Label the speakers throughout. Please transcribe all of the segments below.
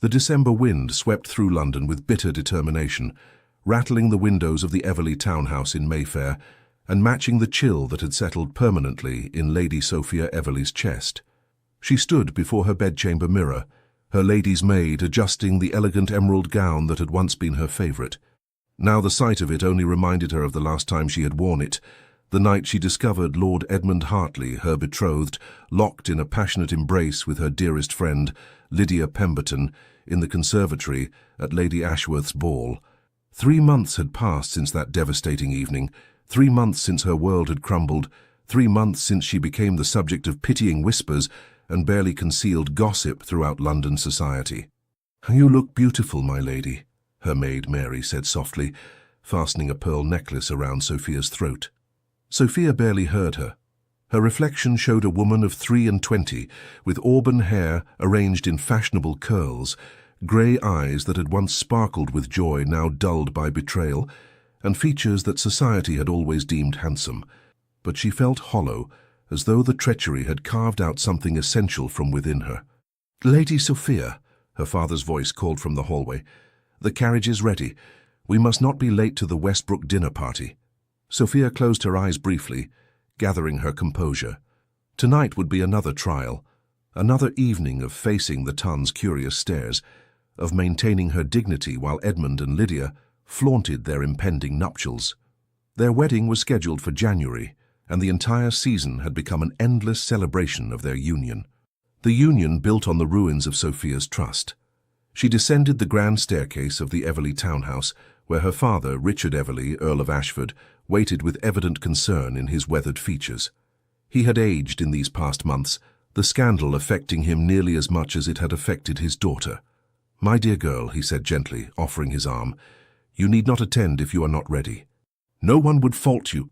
Speaker 1: The December wind swept through London with bitter determination, rattling the windows of the Everley townhouse in Mayfair and matching the chill that had settled permanently in Lady Sophia Everley's chest. She stood before her bedchamber mirror, her lady's maid adjusting the elegant emerald gown that had once been her favourite. Now the sight of it only reminded her of the last time she had worn it, the night she discovered Lord Edmund Hartley, her betrothed, locked in a passionate embrace with her dearest friend, Lydia Pemberton, in the conservatory at Lady Ashworth's ball. 3 months had passed since that devastating evening, 3 months since her world had crumbled, 3 months since she became the subject of pitying whispers and barely concealed gossip throughout London society. "You look beautiful, my lady," her maid Mary said softly, fastening a pearl necklace around Sophia's throat. Sophia barely heard her. Her reflection showed a woman of 23, with auburn hair arranged in fashionable curls, grey eyes that had once sparkled with joy now dulled by betrayal, and features that society had always deemed handsome. But she felt hollow, as though the treachery had carved out something essential from within her. "Lady Sophia," her father's voice called from the hallway, "the carriage is ready. We must not be late to the Westbrook dinner party." Sophia closed her eyes briefly, gathering her composure. Tonight would be another trial, another evening of facing the Tun's curious stares, of maintaining her dignity while Edmund and Lydia flaunted their impending nuptials. Their wedding was scheduled for January, and the entire season had become an endless celebration of their union. The union built on the ruins of Sophia's trust. She descended the grand staircase of the Everley townhouse, where her father, Richard Everley, Earl of Ashford, waited with evident concern in his weathered features. He had aged in these past months, the scandal affecting him nearly as much as it had affected his daughter. "My dear girl," he said gently, offering his arm, "you need not attend if you are not ready." "No one would fault you."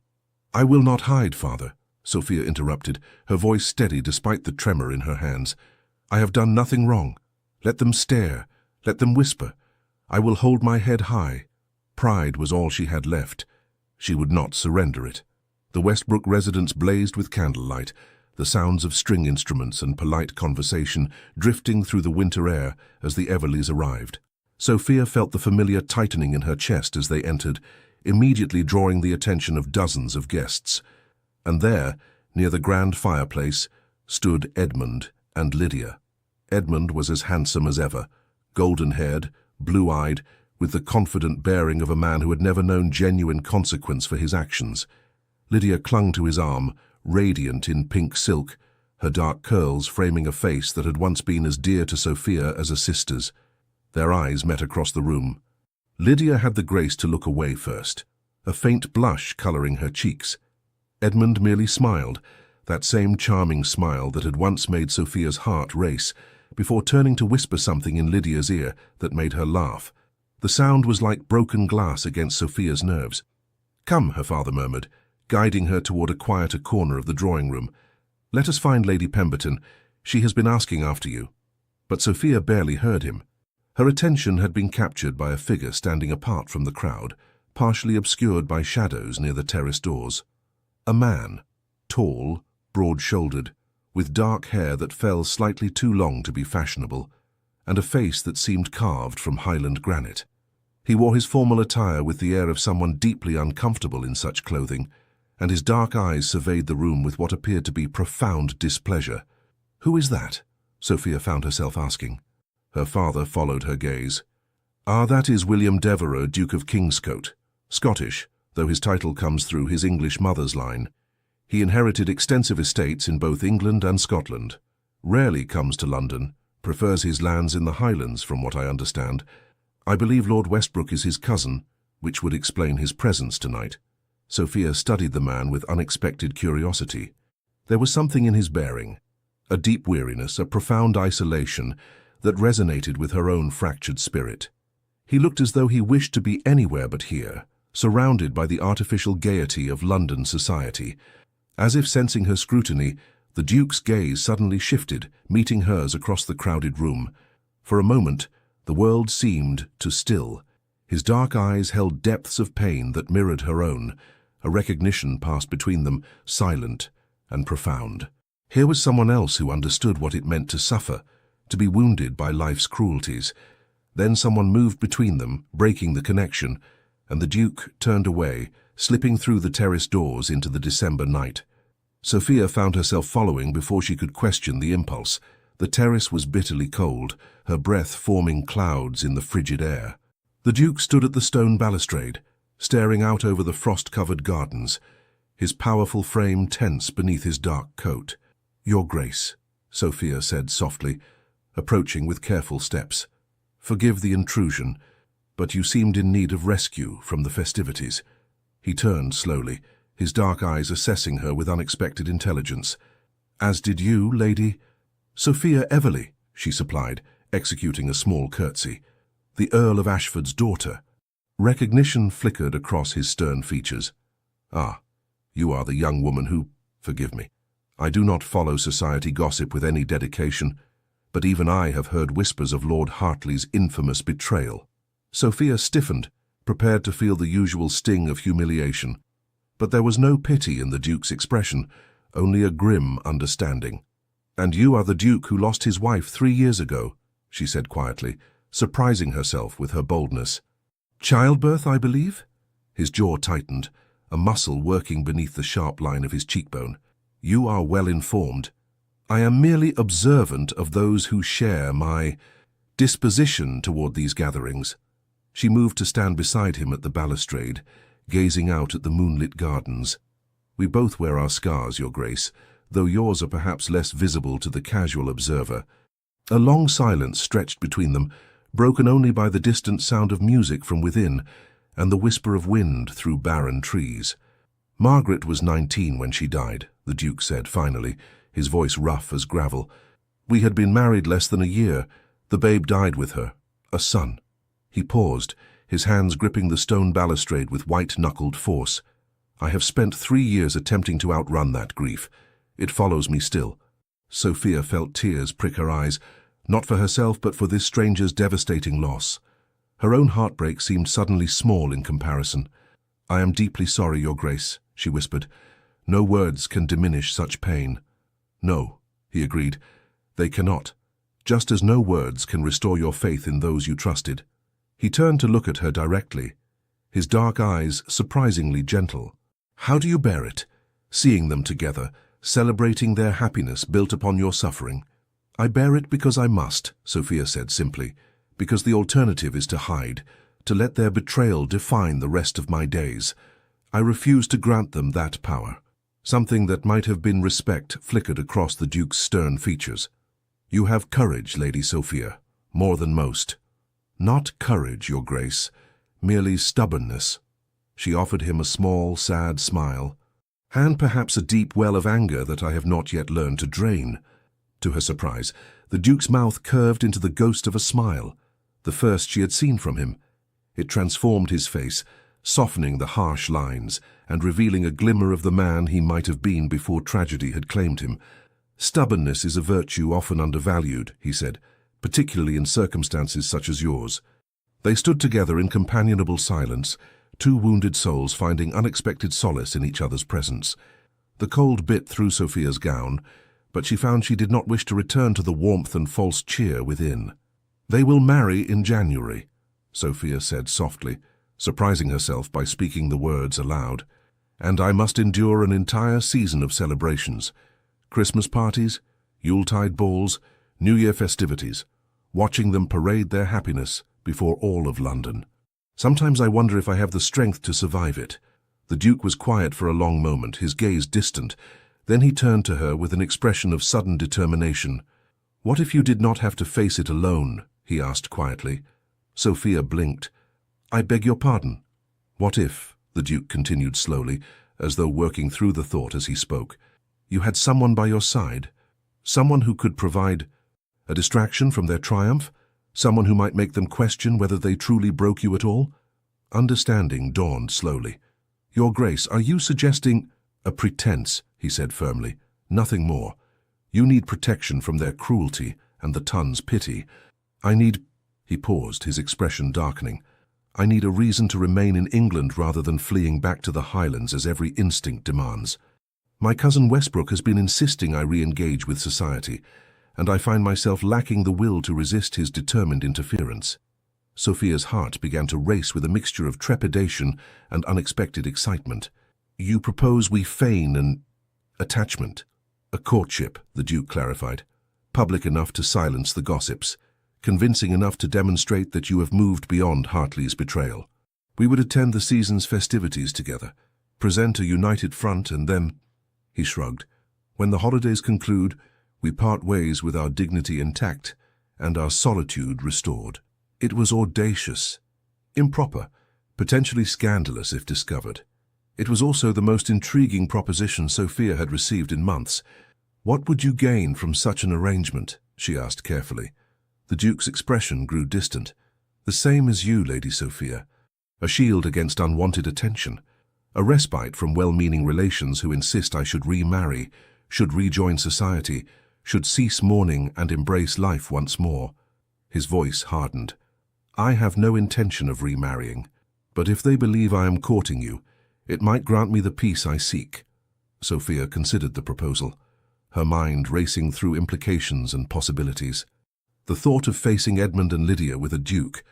Speaker 1: "I will not hide, father," Sophia interrupted, her voice steady despite the tremor in her hands. "I have done nothing wrong. Let them stare, let them whisper. I will hold my head high." Pride was all she had left. She would not surrender it. The Westbrook residence blazed with candlelight, the sounds of string instruments and polite conversation drifting through the winter air as the Everleys arrived. Sophia felt the familiar tightening in her chest as they entered, immediately drawing the attention of dozens of guests. And there, near the grand fireplace, stood Edmund and Lydia. Edmund was as handsome as ever, golden-haired, blue-eyed, with the confident bearing of a man who had never known genuine consequence for his actions. Lydia clung to his arm, radiant in pink silk, her dark curls framing a face that had once been as dear to Sophia as a sister's. Their eyes met across the room. Lydia had the grace to look away first, a faint blush colouring her cheeks. Edmund merely smiled, that same charming smile that had once made Sophia's heart race, before turning to whisper something in Lydia's ear that made her laugh. The sound was like broken glass against Sophia's nerves. "Come," her father murmured, guiding her toward a quieter corner of the drawing-room. "Let us find Lady Pemberton. She has been asking after you." But Sophia barely heard him. Her attention had been captured by a figure standing apart from the crowd, partially obscured by shadows near the terrace doors. A man, tall, broad-shouldered, with dark hair that fell slightly too long to be fashionable, and a face that seemed carved from Highland granite. He wore his formal attire with the air of someone deeply uncomfortable in such clothing, and his dark eyes surveyed the room with what appeared to be profound displeasure. "Who is that?" Sophia found herself asking. Her father followed her gaze. "Ah, that is William Devereux, Duke of Kingscote. Scottish, though his title comes through his English mother's line. He inherited extensive estates in both England and Scotland. Rarely comes to London, prefers his lands in the Highlands, from what I understand. I believe Lord Westbrook is his cousin, which would explain his presence tonight." Sophia studied the man with unexpected curiosity. There was something in his bearing, a deep weariness, a profound isolation, that resonated with her own fractured spirit. He looked as though he wished to be anywhere but here, surrounded by the artificial gaiety of London society. As if sensing her scrutiny, the Duke's gaze suddenly shifted, meeting hers across the crowded room. For a moment, the world seemed to still. His dark eyes held depths of pain that mirrored her own. A recognition passed between them, silent and profound. Here was someone else who understood what it meant to suffer, to be wounded by life's cruelties. Then someone moved between them, breaking the connection, and the Duke turned away, slipping through the terrace doors into the December night. Sophia found herself following before she could question the impulse. The terrace was bitterly cold, her breath forming clouds in the frigid air. The Duke stood at the stone balustrade, staring out over the frost-covered gardens, his powerful frame tense beneath his dark coat. "Your Grace," Sophia said softly, approaching with careful steps. "Forgive the intrusion, but you seemed in need of rescue from the festivities." He turned slowly, his dark eyes assessing her with unexpected intelligence. "As did you, Lady Sophia Everly," she supplied, executing a small curtsy. "The Earl of Ashford's daughter." Recognition flickered across his stern features. "Ah, you are the young woman who— Forgive me. I do not follow society gossip with any dedication, but even I have heard whispers of Lord Hartley's infamous betrayal." Sophia stiffened, prepared to feel the usual sting of humiliation. But there was no pity in the Duke's expression, only a grim understanding. "And you are the Duke who lost his wife 3 years ago," she said quietly, surprising herself with her boldness. "Childbirth, I believe?" His jaw tightened, a muscle working beneath the sharp line of his cheekbone. "You are well informed. I am merely observant of those who share my disposition toward these gatherings." She moved to stand beside him at the balustrade, gazing out at the moonlit gardens. "We both wear our scars, Your Grace, though yours are perhaps less visible to the casual observer." A long silence stretched between them, broken only by the distant sound of music from within and the whisper of wind through barren trees. "Margaret was 19 when she died," the Duke said finally, his voice rough as gravel. "We had been married less than a year. The babe died with her, a son." He paused, his hands gripping the stone balustrade with white-knuckled force. "I have spent 3 years attempting to outrun that grief. It follows me still." Sophia felt tears prick her eyes, not for herself but for this stranger's devastating loss. Her own heartbreak seemed suddenly small in comparison. "I am deeply sorry, Your Grace," she whispered. "No words can diminish such pain." "No," he agreed, "they cannot, just as no words can restore your faith in those you trusted." He turned to look at her directly, his dark eyes surprisingly gentle. "How do you bear it, seeing them together, celebrating their happiness built upon your suffering?" "I bear it because I must," Sophia said simply, "because the alternative is to hide, to let their betrayal define the rest of my days. I refuse to grant them that power." Something that might have been respect flickered across the Duke's stern features. "You have courage, Lady Sophia, more than most." "Not courage, Your Grace, merely stubbornness." She offered him a small, sad smile, and perhaps a deep well of anger that I have not yet learned to drain. To her surprise, the Duke's mouth curved into the ghost of a smile, the first she had seen from him. It transformed his face, softening the harsh lines and revealing a glimmer of the man he might have been before tragedy had claimed him. "Stubbornness is a virtue often undervalued," he said, "particularly in circumstances such as yours." They stood together in companionable silence, two wounded souls finding unexpected solace in each other's presence. The cold bit through Sophia's gown, but she found she did not wish to return to the warmth and false cheer within. "They will marry in January," Sophia said softly, surprising herself by speaking the words aloud. "And I must endure an entire season of celebrations. Christmas parties, Yuletide balls, New Year festivities, watching them parade their happiness before all of London. Sometimes I wonder if I have the strength to survive it." The Duke was quiet for a long moment, his gaze distant. Then he turned to her with an expression of sudden determination. "What if you did not have to face it alone?" he asked quietly. Sophia blinked. "I beg your pardon." "What if," the Duke continued slowly, as though working through the thought as he spoke, "you had someone by your side, someone who could provide a distraction from their triumph, someone who might make them question whether they truly broke you at all?" Understanding dawned slowly. "Your Grace, are you suggesting—" "A pretense," he said firmly, "nothing more. You need protection from their cruelty and the Tun's pity. I need—" He paused, his expression darkening. "I need a reason to remain in England rather than fleeing back to the Highlands as every instinct demands. My cousin Westbrook has been insisting I re-engage with society, and I find myself lacking the will to resist his determined interference. Sophia's heart began to race with a mixture of trepidation and unexpected excitement. "You propose we feign an attachment?" "A courtship," the Duke clarified. "Public enough to silence the gossips, convincing enough to demonstrate that you have moved beyond Hartley's betrayal. We would attend the season's festivities together, present a united front, and then—" He shrugged. "When the holidays conclude, we part ways with our dignity intact and our solitude restored." It was audacious, improper, potentially scandalous if discovered. It was also the most intriguing proposition Sophia had received in months. "What would you gain from such an arrangement?" she asked carefully. The Duke's expression grew distant. "The same as you, Lady Sophia. A shield against unwanted attention. A respite from well-meaning relations who insist I should remarry, should rejoin society, should cease mourning and embrace life once more." His voice hardened. "I have no intention of remarrying, but if they believe I am courting you, it might grant me the peace I seek." Sophia considered the proposal, her mind racing through implications and possibilities. The thought of facing Edmund and Lydia with a duke,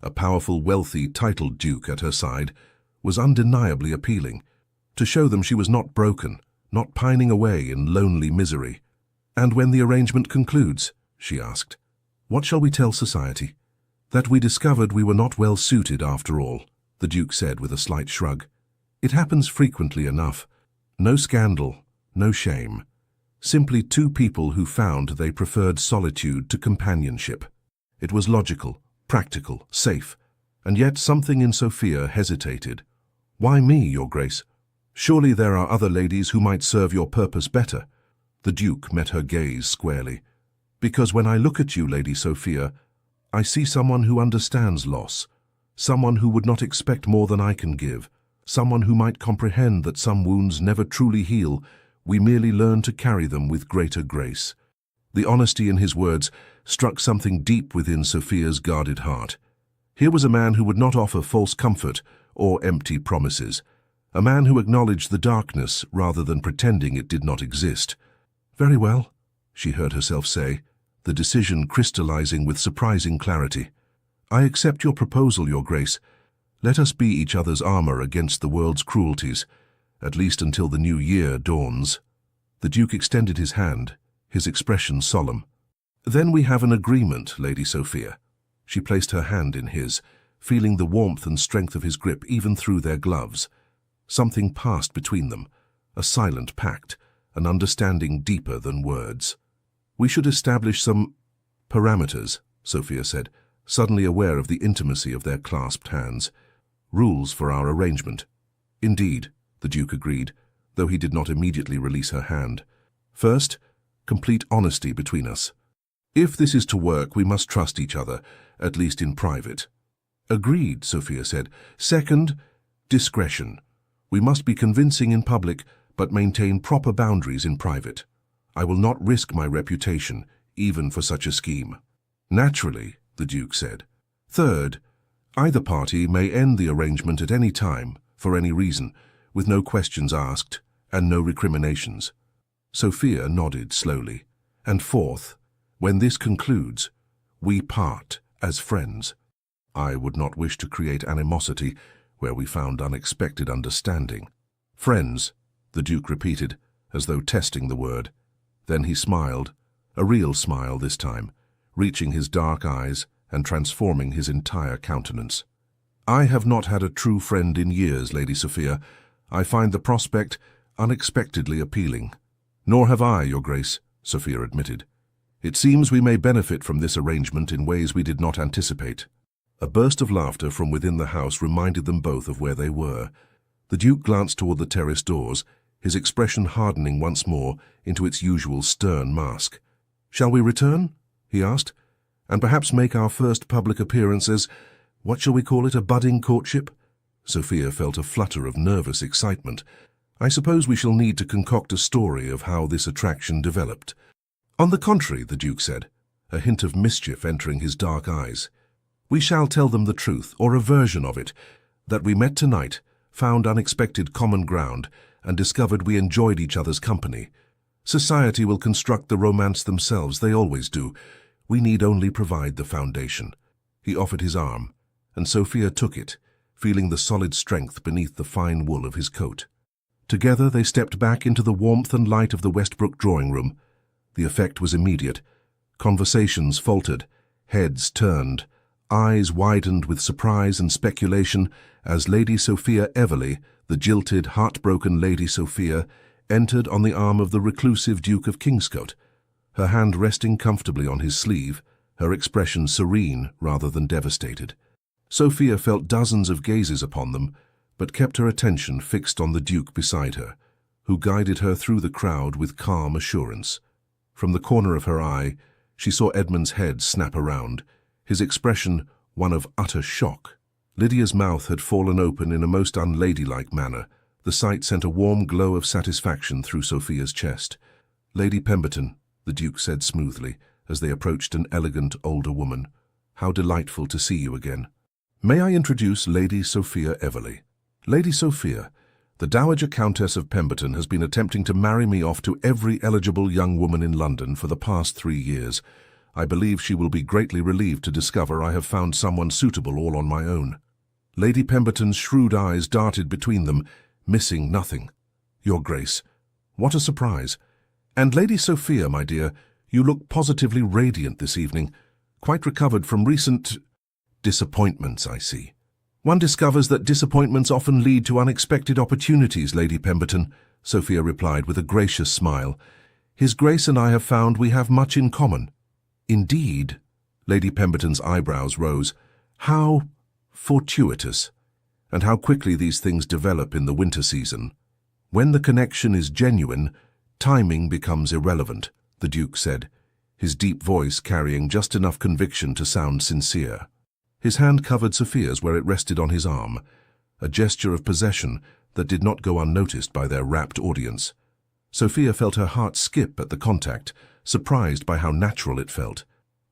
Speaker 1: a powerful, wealthy, titled duke at her side, was undeniably appealing. To show them she was not broken, not pining away in lonely misery. "And when the arrangement concludes," she asked, "what shall we tell society?" "That we discovered we were not well suited after all," the Duke said with a slight shrug. "It happens frequently enough. No scandal, no shame. Simply two people who found they preferred solitude to companionship. It was logical, practical, safe, and yet something in Sophia hesitated. "Why me, Your Grace? Surely there are other ladies who might serve your purpose better." The Duke met her gaze squarely. "Because when I look at you, Lady Sophia, I see someone who understands loss, someone who would not expect more than I can give, someone who might comprehend that some wounds never truly heal, we merely learn to carry them with greater grace." The honesty in his words struck something deep within Sophia's guarded heart. Here was a man who would not offer false comfort or empty promises, a man who acknowledged the darkness rather than pretending it did not exist. "Very well," she heard herself say, the decision crystallizing with surprising clarity. "I accept your proposal, Your Grace. Let us be each other's armor against the world's cruelties, at least until the new year dawns." The Duke extended his hand, his expression solemn. "Then we have an agreement, Lady Sophia." She placed her hand in his, feeling the warmth and strength of his grip even through their gloves. Something passed between them, a silent pact, an understanding deeper than words. "We should establish some parameters," Sophia said, suddenly aware of the intimacy of their clasped hands. "Rules for our arrangement." "Indeed," the Duke agreed, though he did not immediately release her hand. "First, complete honesty between us. If this is to work, we must trust each other, at least in private." "Agreed," Sophia said. "Second, discretion. We must be convincing in public, but maintain proper boundaries in private. I will not risk my reputation, even for such a scheme." "Naturally," the Duke said. "Third, either party may end the arrangement at any time, for any reason, with no questions asked and no recriminations." Sophia nodded slowly. "And fourth, when this concludes, we part as friends." "I would not wish to create animosity where we found unexpected understanding." "Friends," the Duke repeated, as though testing the word. Then he smiled, a real smile this time, reaching his dark eyes and transforming his entire countenance. "I have not had a true friend in years, Lady Sophia. I find the prospect unexpectedly appealing." "Nor have I, Your Grace," Sophia admitted. "It seems we may benefit from this arrangement in ways we did not anticipate." A burst of laughter from within the house reminded them both of where they were. The Duke glanced toward the terrace doors, his expression hardening once more into its usual stern mask. "Shall we return?" he asked, "and perhaps make our first public appearance as, what shall we call it, a budding courtship?" Sophia felt a flutter of nervous excitement. "I suppose we shall need to concoct a story of how this attraction developed." "On the contrary," the Duke said, a hint of mischief entering his dark eyes. "We shall tell them the truth, or a version of it, that we met tonight, found unexpected common ground, and discovered we enjoyed each other's company. Society will construct the romance themselves, they always do. We need only provide the foundation. He offered his arm, and Sophia took it, feeling the solid strength beneath the fine wool of his coat. Together they stepped back into the warmth and light of the Westbrook drawing room. The effect was immediate. Conversations faltered, heads turned, eyes widened with surprise and speculation as Lady Sophia Everley, the jilted, heartbroken Lady Sophia, entered on the arm of the reclusive Duke of Kingscote, her hand resting comfortably on his sleeve, her expression serene rather than devastated. Sophia felt dozens of gazes upon them, but kept her attention fixed on the Duke beside her, who guided her through the crowd with calm assurance. From the corner of her eye, she saw Edmund's head snap around, his expression one of utter shock. Lydia's mouth had fallen open in a most unladylike manner. The sight sent a warm glow of satisfaction through Sophia's chest. "Lady Pemberton," the Duke said smoothly, as they approached an elegant older woman, "how delightful to see you again. May I introduce Lady Sophia Everley? Lady Sophia, the Dowager Countess of Pemberton has been attempting to marry me off to every eligible young woman in London for the past 3 years. I believe she will be greatly relieved to discover I have found someone suitable all on my own." Lady Pemberton's shrewd eyes darted between them, missing nothing. "Your Grace, what a surprise. And Lady Sophia, my dear, you look positively radiant this evening, quite recovered from recent disappointments, I see." "One discovers that disappointments often lead to unexpected opportunities, Lady Pemberton," Sophia replied with a gracious smile. "His Grace and I have found we have much in common." "Indeed?" Lady Pemberton's eyebrows rose. "How fortuitous, and how quickly these things develop in the winter season. When the connection is genuine, timing becomes irrelevant," the Duke said, his deep voice carrying just enough conviction to sound sincere. His hand covered Sophia's where it rested on his arm, a gesture of possession that did not go unnoticed by their rapt audience. Sophia felt her heart skip at the contact, surprised by how natural it felt.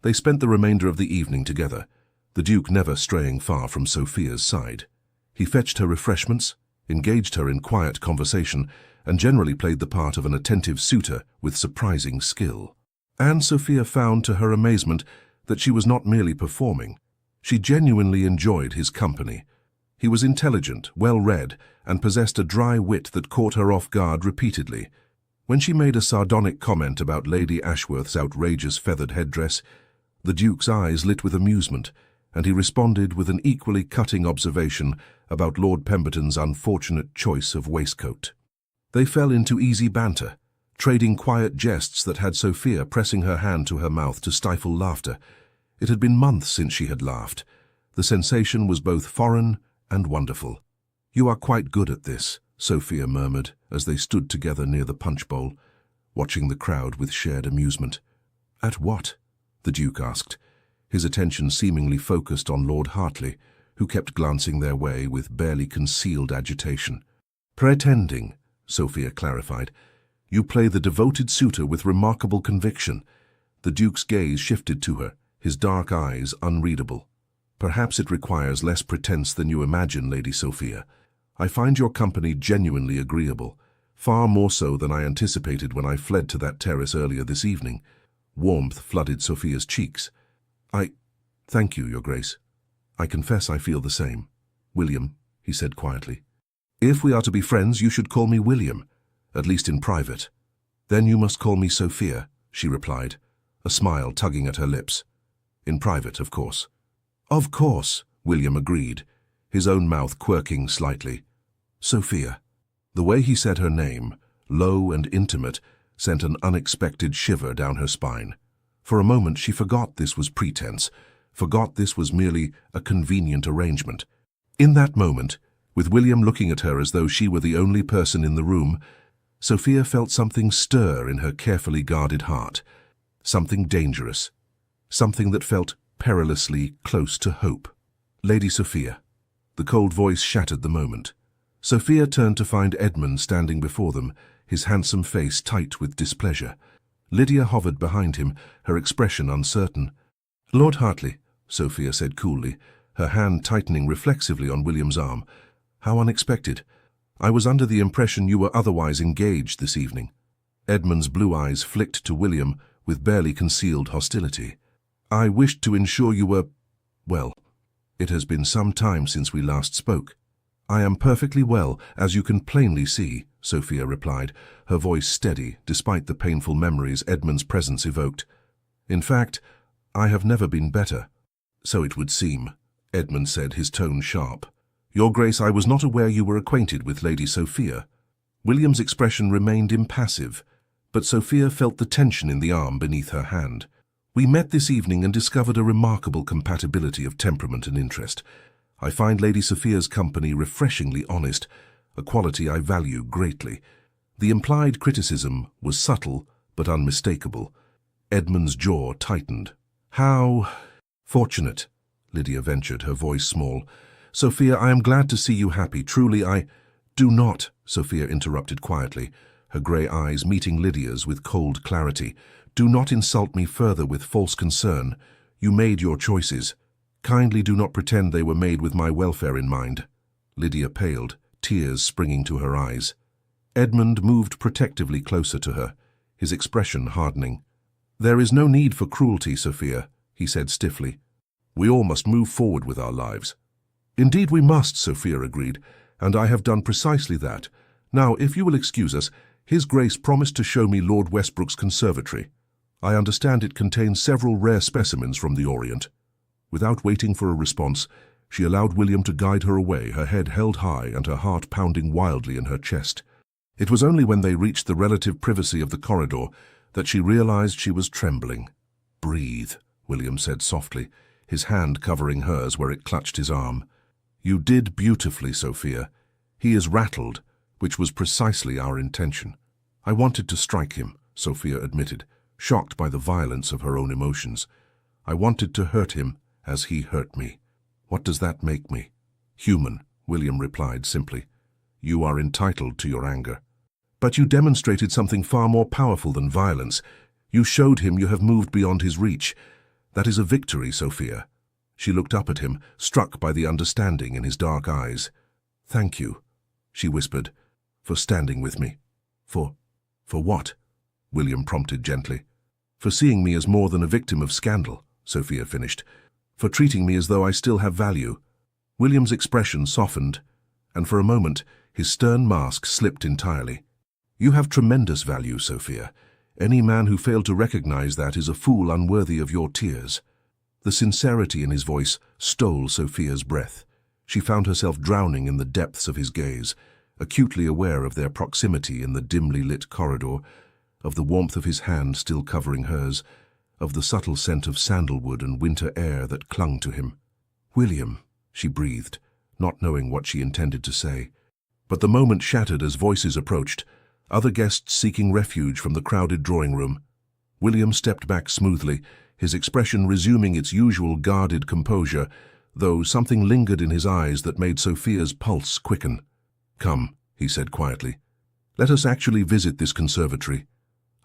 Speaker 1: They spent the remainder of the evening together, the Duke never straying far from Sophia's side. He fetched her refreshments, engaged her in quiet conversation, and generally played the part of an attentive suitor with surprising skill. And Sophia found to her amazement that she was not merely performing. She genuinely enjoyed his company. He was intelligent, well-read, and possessed a dry wit that caught her off guard repeatedly. When she made a sardonic comment about Lady Ashworth's outrageous feathered headdress, the Duke's eyes lit with amusement, and he responded with an equally cutting observation about Lord Pemberton's unfortunate choice of waistcoat. They fell into easy banter, trading quiet jests that had Sophia pressing her hand to her mouth to stifle laughter. It had been months since she had laughed. The sensation was both foreign and wonderful. "You are quite good at this," Sophia murmured as they stood together near the punch bowl, watching the crowd with shared amusement. "At what?" the Duke asked, his attention seemingly focused on Lord Hartley, who kept glancing their way with barely concealed agitation. "Pretending," Sophia clarified. "You play the devoted suitor with remarkable conviction." The Duke's gaze shifted to her, his dark eyes unreadable. "Perhaps it requires less pretense than you imagine, Lady Sophia. I find your company genuinely agreeable, far more so than I anticipated when I fled to that terrace earlier this evening." Warmth flooded Sophia's cheeks. Thank you, Your Grace. I confess I feel the same." "William," he said quietly. "If we are to be friends, you should call me William, at least in private." "Then you must call me Sophia," she replied, a smile tugging at her lips. "In private, of course." "Of course," William agreed, his own mouth quirking slightly. "Sophia." The way he said her name, low and intimate, sent an unexpected shiver down her spine. For a moment she forgot this was pretense, forgot this was merely a convenient arrangement. In that moment, with William looking at her as though she were the only person in the room, Sophia felt something stir in her carefully guarded heart, something dangerous, something that felt perilously close to hope. "Lady Sophia." The cold voice shattered the moment. Sophia turned to find Edmund standing before them, his handsome face tight with displeasure. Lydia hovered behind him, her expression uncertain. "Lord Hartley," Sophia said coolly, her hand tightening reflexively on William's arm. "How unexpected. I was under the impression you were otherwise engaged this evening." Edmund's blue eyes flicked to William with barely concealed hostility. "I wished to ensure you were, well, it has been some time since we last spoke." "I am perfectly well, as you can plainly see," Sophia replied, her voice steady despite the painful memories Edmund's presence evoked. "In fact, I have never been better." "So it would seem," Edmund said, his tone sharp. "Your Grace, I was not aware you were acquainted with Lady Sophia." William's expression remained impassive, but Sophia felt the tension in the arm beneath her hand. "We met this evening and discovered a remarkable compatibility of temperament and interest. I find Lady Sophia's company refreshingly honest, a quality I value greatly." The implied criticism was subtle but unmistakable. Edmund's jaw tightened. "How fortunate," Lydia ventured, her voice small. "Sophia, I am glad to see you happy. Truly, I—" "Do not," Sophia interrupted quietly, her grey eyes meeting Lydia's with cold clarity. "Do not insult me further with false concern. You made your choices. Kindly do not pretend they were made with my welfare in mind." Lydia paled, tears springing to her eyes. Edmund moved protectively closer to her, his expression hardening. "There is no need for cruelty, Sophia," he said stiffly. "We all must move forward with our lives." "Indeed we must," Sophia agreed, "and I have done precisely that. Now, if you will excuse us, His Grace promised to show me Lord Westbrook's conservatory. I understand it contains several rare specimens from the Orient." Without waiting for a response, she allowed William to guide her away, her head held high and her heart pounding wildly in her chest. It was only when they reached the relative privacy of the corridor that she realized she was trembling. "Breathe," William said softly, his hand covering hers where it clutched his arm. "You did beautifully, Sophia. He is rattled, which was precisely our intention." "I wanted to strike him," Sophia admitted, shocked by the violence of her own emotions. "I wanted to hurt him as he hurt me." "What does that make me?" "Human," William replied simply. "You are entitled to your anger." "But you demonstrated something far more powerful than violence. You showed him you have moved beyond his reach. That is a victory, Sophia." She looked up at him, struck by the understanding in his dark eyes. "Thank you," she whispered, "for standing with me." For what?" William prompted gently. "For seeing me as more than a victim of scandal," Sophia finished. "For treating me as though I still have value." William's expression softened, and for a moment his stern mask slipped entirely. "You have tremendous value, Sophia. Any man who failed to recognize that is a fool unworthy of your tears." The sincerity in his voice stole Sophia's breath. She found herself drowning in the depths of his gaze, acutely aware of their proximity in the dimly lit corridor, of the warmth of his hand still covering hers, of the subtle scent of sandalwood and winter air that clung to him. "William," she breathed, not knowing what she intended to say. But the moment shattered as voices approached, other guests seeking refuge from the crowded drawing room. William stepped back smoothly, his expression resuming its usual guarded composure, though something lingered in his eyes that made Sophia's pulse quicken. "Come," he said quietly. "Let us actually visit this conservatory.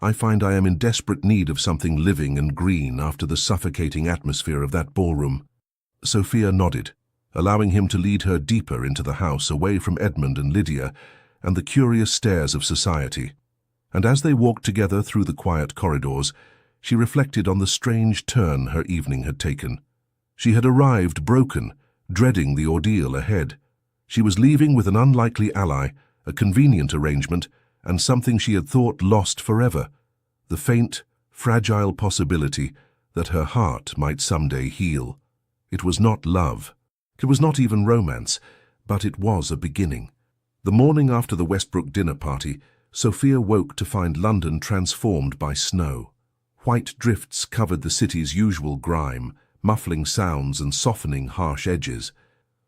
Speaker 1: I find I am in desperate need of something living and green after the suffocating atmosphere of that ballroom." Sophia nodded, allowing him to lead her deeper into the house, away from Edmund and Lydia and the curious stares of society. And as they walked together through the quiet corridors, she reflected on the strange turn her evening had taken. She had arrived broken, dreading the ordeal ahead. She was leaving with an unlikely ally, a convenient arrangement, and something she had thought lost forever, the faint, fragile possibility that her heart might someday heal. It was not love. It was not even romance, but it was a beginning. The morning after the Westbrook dinner party, Sophia woke to find London transformed by snow. White drifts covered the city's usual grime, muffling sounds and softening harsh edges.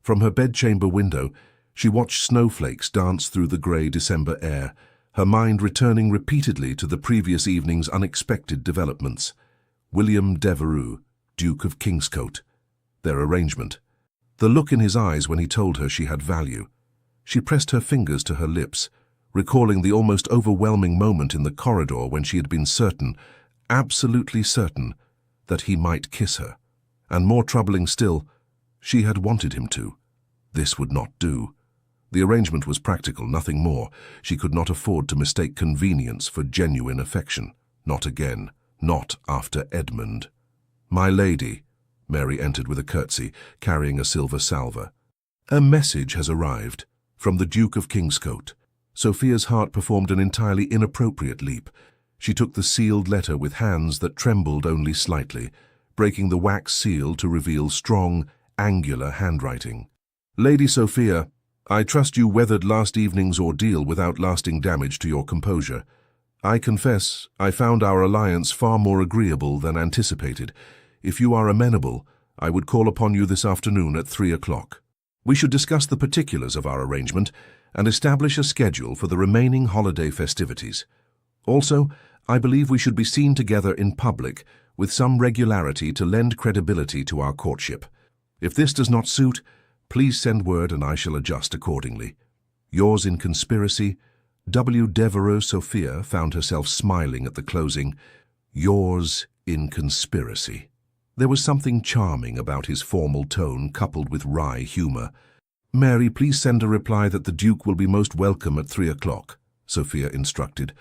Speaker 1: From her bedchamber window, she watched snowflakes dance through the grey December air, her mind returning repeatedly to the previous evening's unexpected developments. William Devereux, Duke of Kingscote. Their arrangement. The look in his eyes when he told her she had value. She pressed her fingers to her lips, recalling the almost overwhelming moment in the corridor when she had been certain, absolutely certain, that he might kiss her. And more troubling still, she had wanted him to. This would not do. The arrangement was practical, nothing more. She could not afford to mistake convenience for genuine affection. Not again. Not after Edmund. "My lady," Mary entered with a curtsy, carrying a silver salver. "A message has arrived from the Duke of Kingscote." Sophia's heart performed an entirely inappropriate leap. She took the sealed letter with hands that trembled only slightly, breaking the wax seal to reveal strong, angular handwriting. "Lady Sophia, I trust you weathered last evening's ordeal without lasting damage to your composure. I confess I found our alliance far more agreeable than anticipated. If you are amenable, I would call upon you this afternoon at 3 o'clock. We should discuss the particulars of our arrangement and establish a schedule for the remaining holiday festivities. Also, I believe we should be seen together in public with some regularity to lend credibility to our courtship. If this does not suit, please send word and I shall adjust accordingly. Yours in conspiracy, W. Devereux. Sophia found herself smiling at the closing, "Yours in conspiracy." There was something charming about his formal tone coupled with wry humor. "Mary, please send a reply that the Duke will be most welcome at 3 o'clock, Sophia instructed,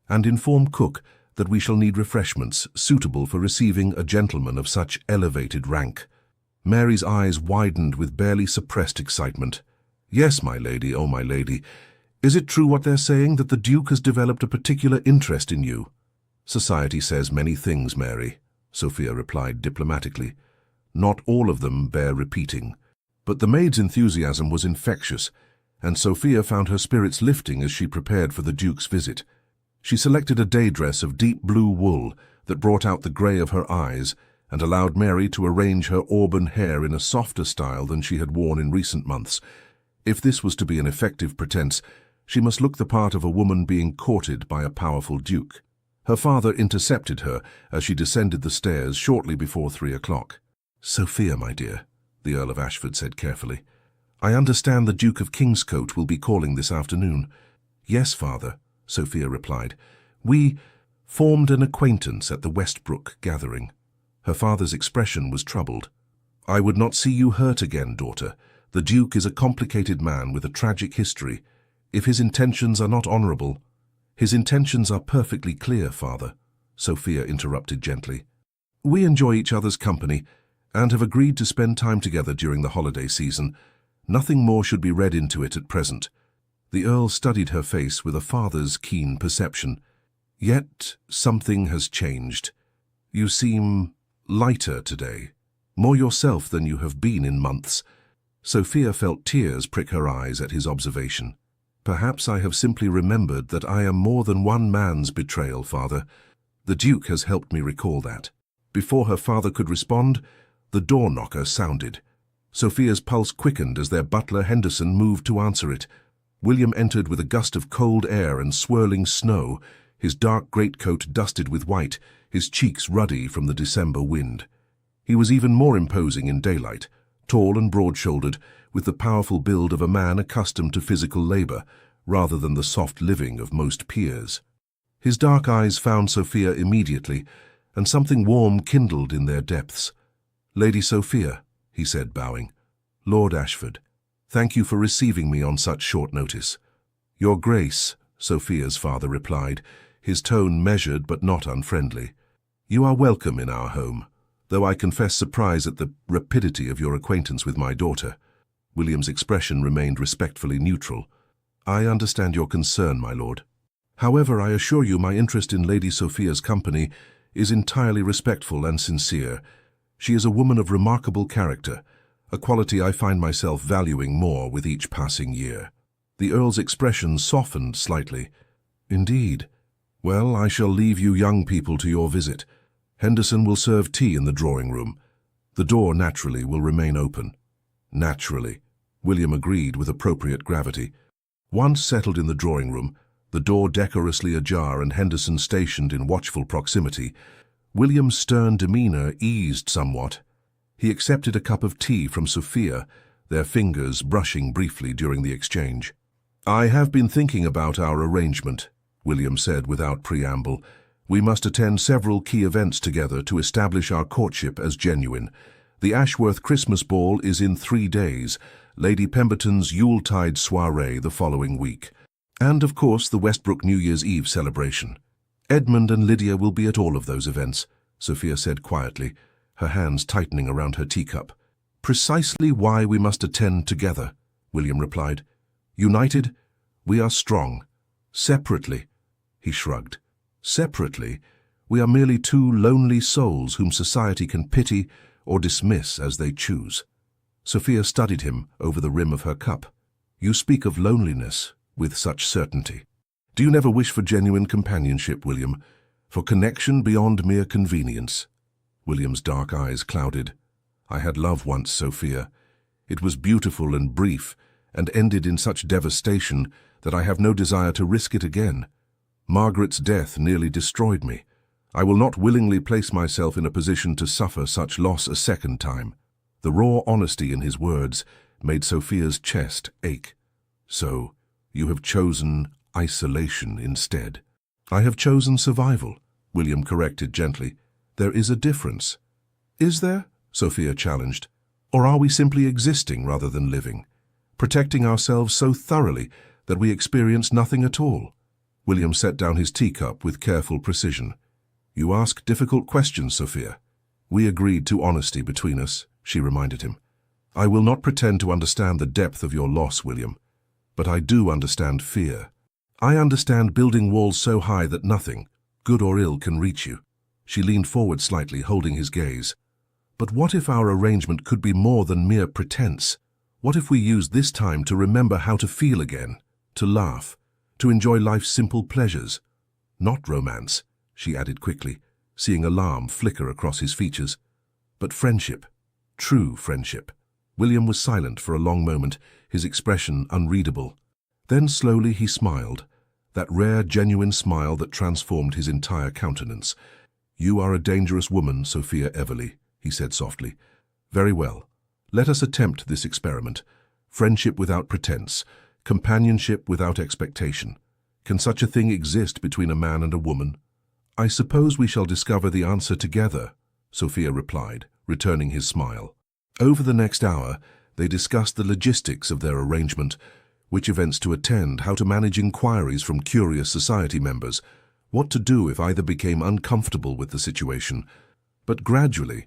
Speaker 1: "and inform Cook that we shall need refreshments suitable for receiving a gentleman of such elevated rank." Mary's eyes widened with barely suppressed excitement. "Yes, my lady, oh my lady. Is it true what they're saying, that the Duke has developed a particular interest in you?" "Society says many things, Mary," Sophia replied diplomatically. "Not all of them bear repeating." But the maid's enthusiasm was infectious, and Sophia found her spirits lifting as she prepared for the Duke's visit. She selected a day dress of deep blue wool that brought out the grey of her eyes and allowed Mary to arrange her auburn hair in a softer style than she had worn in recent months. If this was to be an effective pretense, she must look the part of a woman being courted by a powerful duke. Her father intercepted her as she descended the stairs shortly before 3 o'clock. "Sophia, my dear," the Earl of Ashford said carefully, "I understand the Duke of Kingscote will be calling this afternoon." "Yes, father," Sophia replied. "We formed an acquaintance at the Westbrook gathering." Her father's expression was troubled. "I would not see you hurt again, daughter. The Duke is a complicated man with a tragic history. If his intentions are not honorable—" "His intentions are perfectly clear, father," Sophia interrupted gently. "We enjoy each other's company and have agreed to spend time together during the holiday season. Nothing more should be read into it at present." The Earl studied her face with a father's keen perception. "Yet something has changed. You seem lighter today, more yourself than you have been in months." Sophia felt tears prick her eyes at his observation. "Perhaps I have simply remembered that I am more than one man's betrayal, father. The Duke has helped me recall that." Before her father could respond, the door knocker sounded. Sophia's pulse quickened as their butler Henderson moved to answer it. William entered with a gust of cold air and swirling snow, his dark greatcoat dusted with white, his cheeks ruddy from the December wind. He was even more imposing in daylight, tall and broad-shouldered, with the powerful build of a man accustomed to physical labor, rather than the soft living of most peers. His dark eyes found Sophia immediately, and something warm kindled in their depths. "Lady Sophia," he said, bowing. "Lord Ashford, thank you for receiving me on such short notice." "Your Grace," Sophia's father replied, his tone measured but not unfriendly. "You are welcome in our home, though I confess surprise at the rapidity of your acquaintance with my daughter." William's expression remained respectfully neutral. "I understand your concern, my lord. However, I assure you my interest in Lady Sophia's company is entirely respectful and sincere. She is a woman of remarkable character, a quality I find myself valuing more with each passing year." The Earl's expression softened slightly. "Indeed. Well, I shall leave you young people to your visit. Henderson will serve tea in the drawing-room. The door, naturally, will remain open." "Naturally," William agreed with appropriate gravity. Once settled in the drawing-room, the door decorously ajar and Henderson stationed in watchful proximity, William's stern demeanor eased somewhat. He accepted a cup of tea from Sophia, their fingers brushing briefly during the exchange. "I have been thinking about our arrangement," William said without preamble. "We must attend several key events together to establish our courtship as genuine. The Ashworth Christmas Ball is in 3 days, Lady Pemberton's Yuletide soiree the following week, and, of course, the Westbrook New Year's Eve celebration. Edmund and Lydia will be at all of those events, Sophia said quietly, her hands tightening around her teacup. Precisely why we must attend together, William replied. United, we are strong. Separately, he shrugged. Separately, we are merely two lonely souls whom society can pity or dismiss as they choose. Sophia studied him over the rim of her cup. You speak of loneliness with such certainty. Do you never wish for genuine companionship, William? For connection beyond mere convenience? William's dark eyes clouded. I had love once, Sophia. It was beautiful and brief, and ended in such devastation that I have no desire to risk it again. Margaret's death nearly destroyed me. I will not willingly place myself in a position to suffer such loss a second time. The raw honesty in his words made Sophia's chest ache. So, you have chosen isolation instead. I have chosen survival, William corrected gently. There is a difference. Is there? Sophia challenged. Or are we simply existing rather than living, protecting ourselves so thoroughly that we experience nothing at all? William set down his teacup with careful precision. You ask difficult questions, Sophia. We agreed to honesty between us, she reminded him. I will not pretend to understand the depth of your loss, William, but I do understand fear. I understand building walls so high that nothing, good or ill, can reach you. She leaned forward slightly, holding his gaze. But what if our arrangement could be more than mere pretense? What if we used this time to remember how to feel again, to laugh, to enjoy life's simple pleasures? Not romance, she added quickly, seeing alarm flicker across his features. But friendship, true friendship. William was silent for a long moment, his expression unreadable. Then slowly he smiled, that rare, genuine smile that transformed his entire countenance. You are a dangerous woman, Sophia Everly, he said softly. Very well. Let us attempt this experiment. Friendship without pretense, companionship without expectation. Can such a thing exist between a man and a woman? I suppose we shall discover the answer together, Sophia replied, returning his smile. Over the next hour, they discussed the logistics of their arrangement, which events to attend, how to manage inquiries from curious society members, what to do if either became uncomfortable with the situation. But gradually,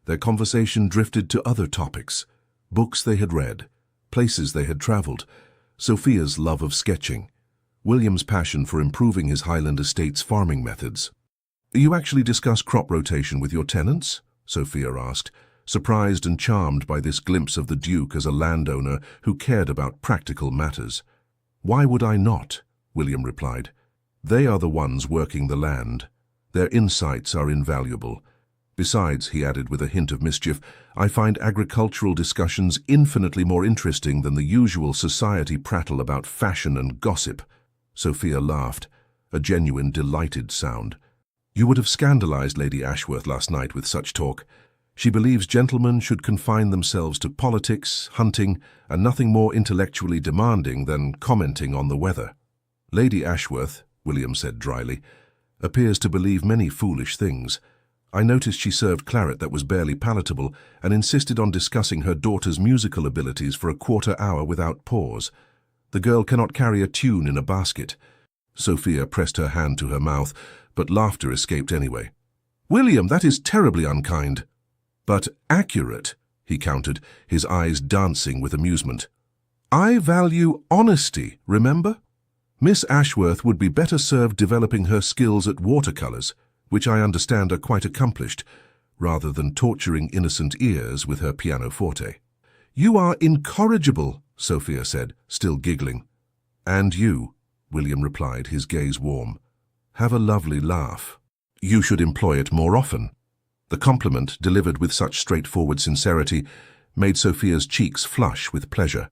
Speaker 1: their conversation drifted to other topics, books they had read, places they had traveled, Sophia's love of sketching, William's passion for improving his Highland estate's farming methods. You actually discuss crop rotation with your tenants? Sophia asked, surprised and charmed by this glimpse of the Duke as a landowner who cared about practical matters. Why would I not? William replied. They are the ones working the land. Their insights are invaluable. Besides, he added with a hint of mischief, I find agricultural discussions infinitely more interesting than the usual society prattle about fashion and gossip. Sophia laughed, a genuine delighted sound. You would have scandalized Lady Ashworth last night with such talk. She believes gentlemen should confine themselves to politics, hunting, and nothing more intellectually demanding than commenting on the weather. Lady Ashworth, William said dryly, appears to believe many foolish things. I noticed she served claret that was barely palatable and insisted on discussing her daughter's musical abilities for a quarter-hour without pause. The girl cannot carry a tune in a basket. Sophia pressed her hand to her mouth, but laughter escaped anyway. William, that is terribly unkind. But accurate, he countered, his eyes dancing with amusement. I value honesty, remember? Miss Ashworth would be better served developing her skills at watercolors, which I understand are quite accomplished, rather than torturing innocent ears with her pianoforte. You are incorrigible, Sophia said, still giggling. And you, William replied, his gaze warm. Have a lovely laugh. You should employ it more often. The compliment, delivered with such straightforward sincerity, made Sophia's cheeks flush with pleasure.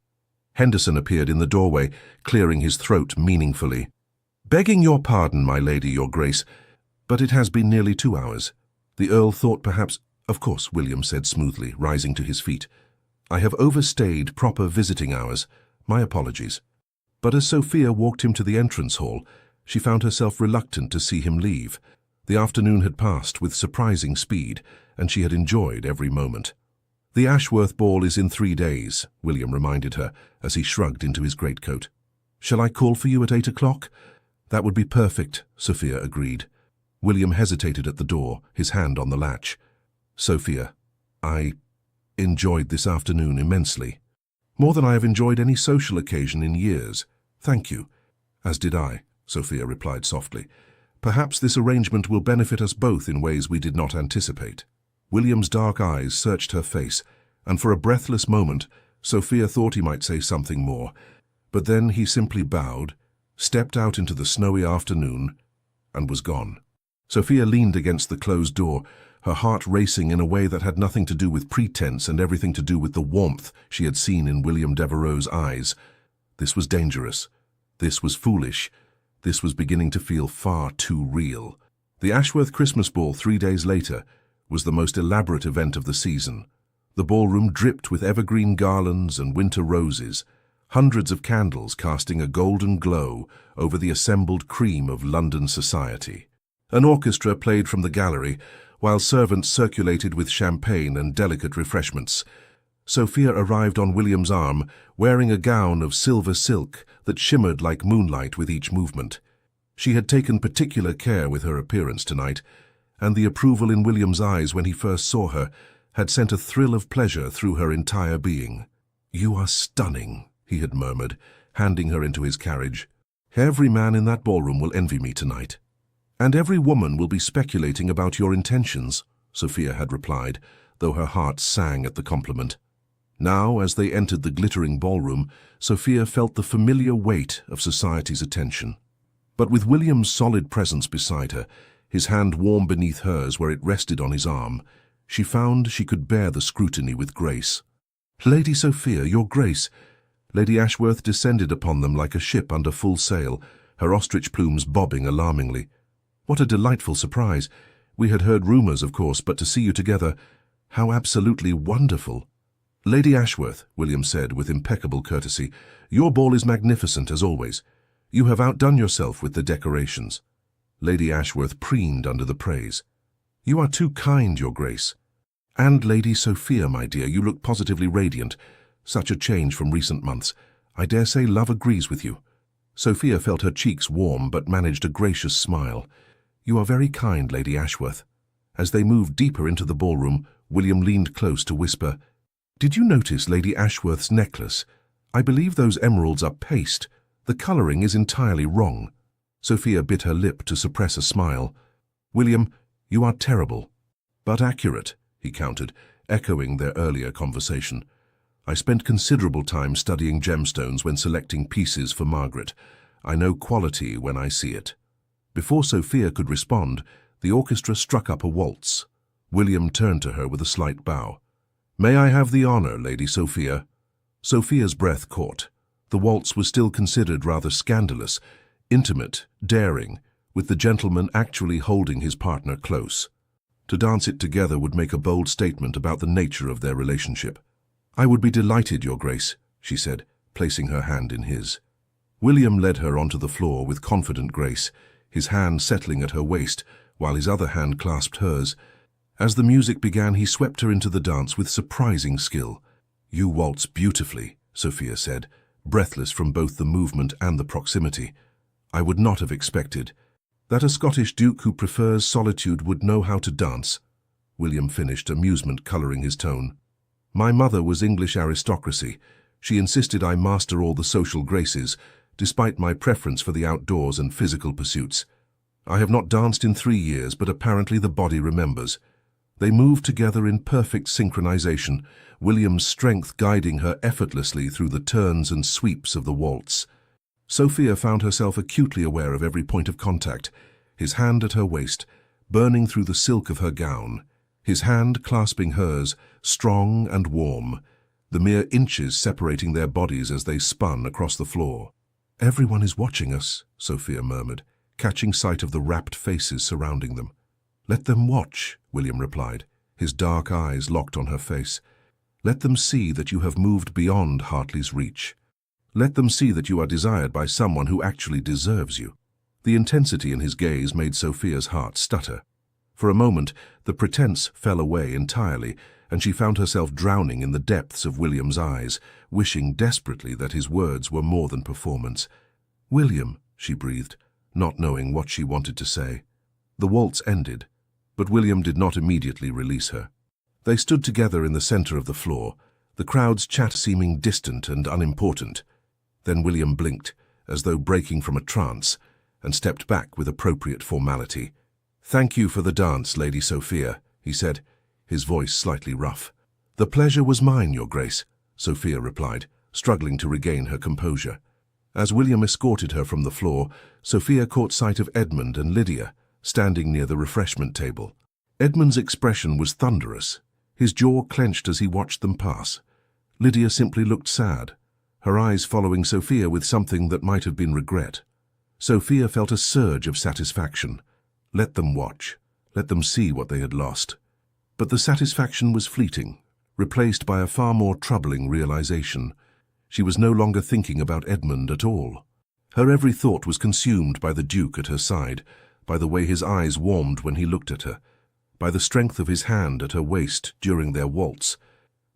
Speaker 1: Henderson appeared in the doorway, clearing his throat meaningfully. Begging your pardon, my lady, your grace, but it has been nearly 2 hours. The Earl thought perhaps— Of course, William said smoothly, rising to his feet. I have overstayed proper visiting hours. My apologies. But as Sophia walked him to the entrance hall, she found herself reluctant to see him leave. The afternoon had passed with surprising speed, and she had enjoyed every moment. The Ashworth ball is in 3 days, William reminded her as he shrugged into his greatcoat. Shall I call for you at 8 o'clock? That would be perfect, Sophia agreed. William hesitated at the door, his hand on the latch. Sophia, I enjoyed this afternoon immensely. More than I have enjoyed any social occasion in years. Thank you. As did I, Sophia replied softly. Perhaps this arrangement will benefit us both in ways we did not anticipate. William's dark eyes searched her face, and for a breathless moment, Sophia thought he might say something more. But then he simply bowed, stepped out into the snowy afternoon, and was gone. Sophia leaned against the closed door, her heart racing in a way that had nothing to do with pretense and everything to do with the warmth she had seen in William Devereux's eyes. This was dangerous. This was foolish. This was beginning to feel far too real. The Ashworth Christmas Ball 3 days later was the most elaborate event of the season. The ballroom dripped with evergreen garlands and winter roses, hundreds of candles casting a golden glow over the assembled cream of London society. An orchestra played from the gallery, while servants circulated with champagne and delicate refreshments. Sophia arrived on William's arm, wearing a gown of silver silk that shimmered like moonlight with each movement. She had taken particular care with her appearance tonight, and the approval in William's eyes when he first saw her had sent a thrill of pleasure through her entire being. "You are stunning," he had murmured, handing her into his carriage. "Every man in that ballroom will envy me tonight." "And every woman will be speculating about your intentions," Sophia had replied, though her heart sang at the compliment. Now, as they entered the glittering ballroom, Sophia felt the familiar weight of society's attention. But with William's solid presence beside her, his hand warm beneath hers where it rested on his arm, she found she could bear the scrutiny with grace. "Lady Sophia, your grace!" Lady Ashworth descended upon them like a ship under full sail, her ostrich plumes bobbing alarmingly. "What a delightful surprise! We had heard rumours, of course, but to see you together, how absolutely wonderful!" "Lady Ashworth," William said with impeccable courtesy, "your ball is magnificent as always. You have outdone yourself with the decorations." Lady Ashworth preened under the praise. "You are too kind, your grace." "And Lady Sophia, my dear, you look positively radiant. Such a change from recent months. I dare say love agrees with you." Sophia felt her cheeks warm but managed a gracious smile. "You are very kind, Lady Ashworth." As they moved deeper into the ballroom, William leaned close to whisper, "Did you notice Lady Ashworth's necklace? I believe those emeralds are paste. The colouring is entirely wrong." Sophia bit her lip to suppress a smile. "William, you are terrible." "But accurate," he countered, echoing their earlier conversation. "I spent considerable time studying gemstones when selecting pieces for Margaret. I know quality when I see it." Before Sophia could respond, the orchestra struck up a waltz. William turned to her with a slight bow. "May I have the honour, Lady Sophia?" Sophia's breath caught. The waltz was still considered rather scandalous, intimate, daring, with the gentleman actually holding his partner close. To dance it together would make a bold statement about the nature of their relationship. "I would be delighted, Your Grace," she said, placing her hand in his. William led her onto the floor with confident grace, his hand settling at her waist, while his other hand clasped hers. As the music began, he swept her into the dance with surprising skill. "You waltz beautifully," Sophia said, breathless from both the movement and the proximity. "I would not have expected that a Scottish duke who prefers solitude would know how to dance," William finished, amusement colouring his tone. "My mother was English aristocracy. She insisted I master all the social graces, despite my preference for the outdoors and physical pursuits. I have not danced in 3 years, but apparently the body remembers." They moved together in perfect synchronization, William's strength guiding her effortlessly through the turns and sweeps of the waltz. Sophia found herself acutely aware of every point of contact, his hand at her waist, burning through the silk of her gown, his hand clasping hers, strong and warm, the mere inches separating their bodies as they spun across the floor. "Everyone is watching us," Sophia murmured, catching sight of the rapt faces surrounding them. "Let them watch," William replied, his dark eyes locked on her face. "Let them see that you have moved beyond Hartley's reach. Let them see that you are desired by someone who actually deserves you." The intensity in his gaze made Sophia's heart stutter. For a moment, the pretense fell away entirely, and she found herself drowning in the depths of William's eyes, wishing desperately that his words were more than performance. "William," she breathed, not knowing what she wanted to say. The waltz ended, but William did not immediately release her. They stood together in the center of the floor, the crowd's chat seeming distant and unimportant. Then William blinked, as though breaking from a trance, and stepped back with appropriate formality. "Thank you for the dance, Lady Sophia," he said, his voice slightly rough. "The pleasure was mine, Your Grace," Sophia replied, struggling to regain her composure. As William escorted her from the floor, Sophia caught sight of Edmund and Lydia, standing near the refreshment table. Edmund's expression was thunderous, his jaw clenched as he watched them pass. Lydia simply looked sad, her eyes following Sophia with something that might have been regret. Sophia felt a surge of satisfaction. Let them watch, let them see what they had lost. But the satisfaction was fleeting, replaced by a far more troubling realization. She was no longer thinking about Edmund at all. Her every thought was consumed by the Duke at her side, by the way his eyes warmed when he looked at her, by the strength of his hand at her waist during their waltz.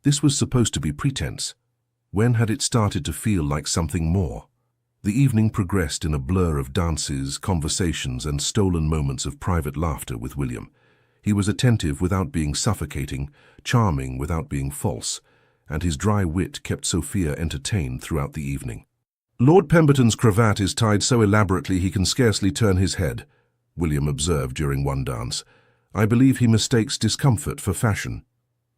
Speaker 1: This was supposed to be pretense. When had it started to feel like something more? The evening progressed in a blur of dances, conversations, and stolen moments of private laughter with William. He was attentive without being suffocating, charming without being false, and his dry wit kept Sophia entertained throughout the evening. "Lord Pemberton's cravat is tied so elaborately he can scarcely turn his head," William observed during one dance. "I believe he mistakes discomfort for fashion."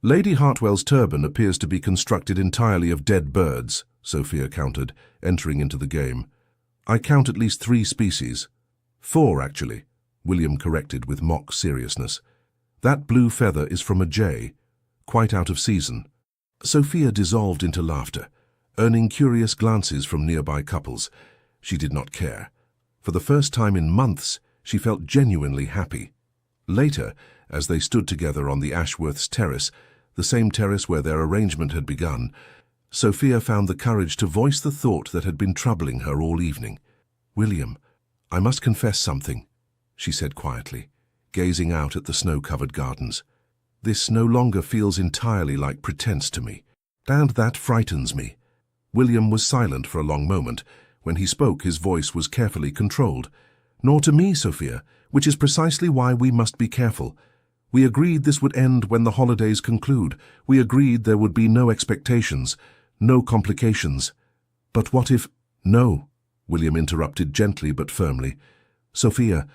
Speaker 1: "Lady Hartwell's turban appears to be constructed entirely of dead birds," Sophia countered, entering into the game. "I count at least 3 species. 4, actually," William corrected with mock seriousness. "That blue feather is from a jay, quite out of season." Sophia dissolved into laughter, earning curious glances from nearby couples. She did not care. For the first time in months, she felt genuinely happy. Later, as they stood together on the Ashworth's terrace, the same terrace where their arrangement had begun, Sophia found the courage to voice the thought that had been troubling her all evening. "William, I must confess something," she said quietly, gazing out at the snow-covered gardens. "This no longer feels entirely like pretense to me, and that frightens me." William was silent for a long moment. When he spoke, his voice was carefully controlled. "Nor to me, Sophia, which is precisely why we must be careful. We agreed this would end when the holidays conclude. We agreed there would be no expectations, no complications. But what if—" "No," William interrupted gently but firmly. "Sophia,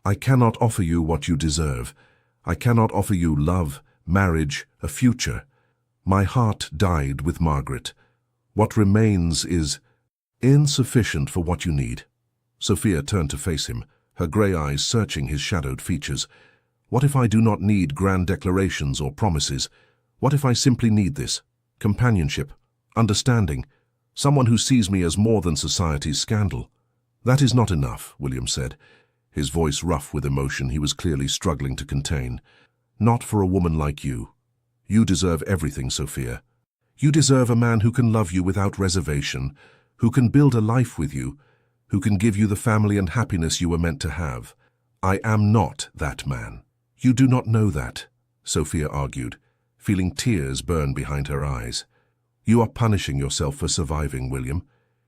Speaker 1: I cannot offer you what you deserve. I cannot offer you love, marriage, a future. My heart died with Margaret. What remains is insufficient for what you need." Sophia turned to face him, her grey eyes searching his shadowed features. "What if I do not need grand declarations or promises? What if I simply need this? Companionship, understanding, someone who sees me as more than society's scandal?" "That is not enough," William said, his voice rough with emotion he was clearly struggling to contain. "Not for a woman like you. You deserve everything, Sophia. You deserve a man who can love you without reservation, who can build a life with you, who can give you the family and happiness you were meant to have. I am not that man." "You do not know that," Sophia argued, feeling tears burn behind her eyes. "You are punishing yourself for surviving, William.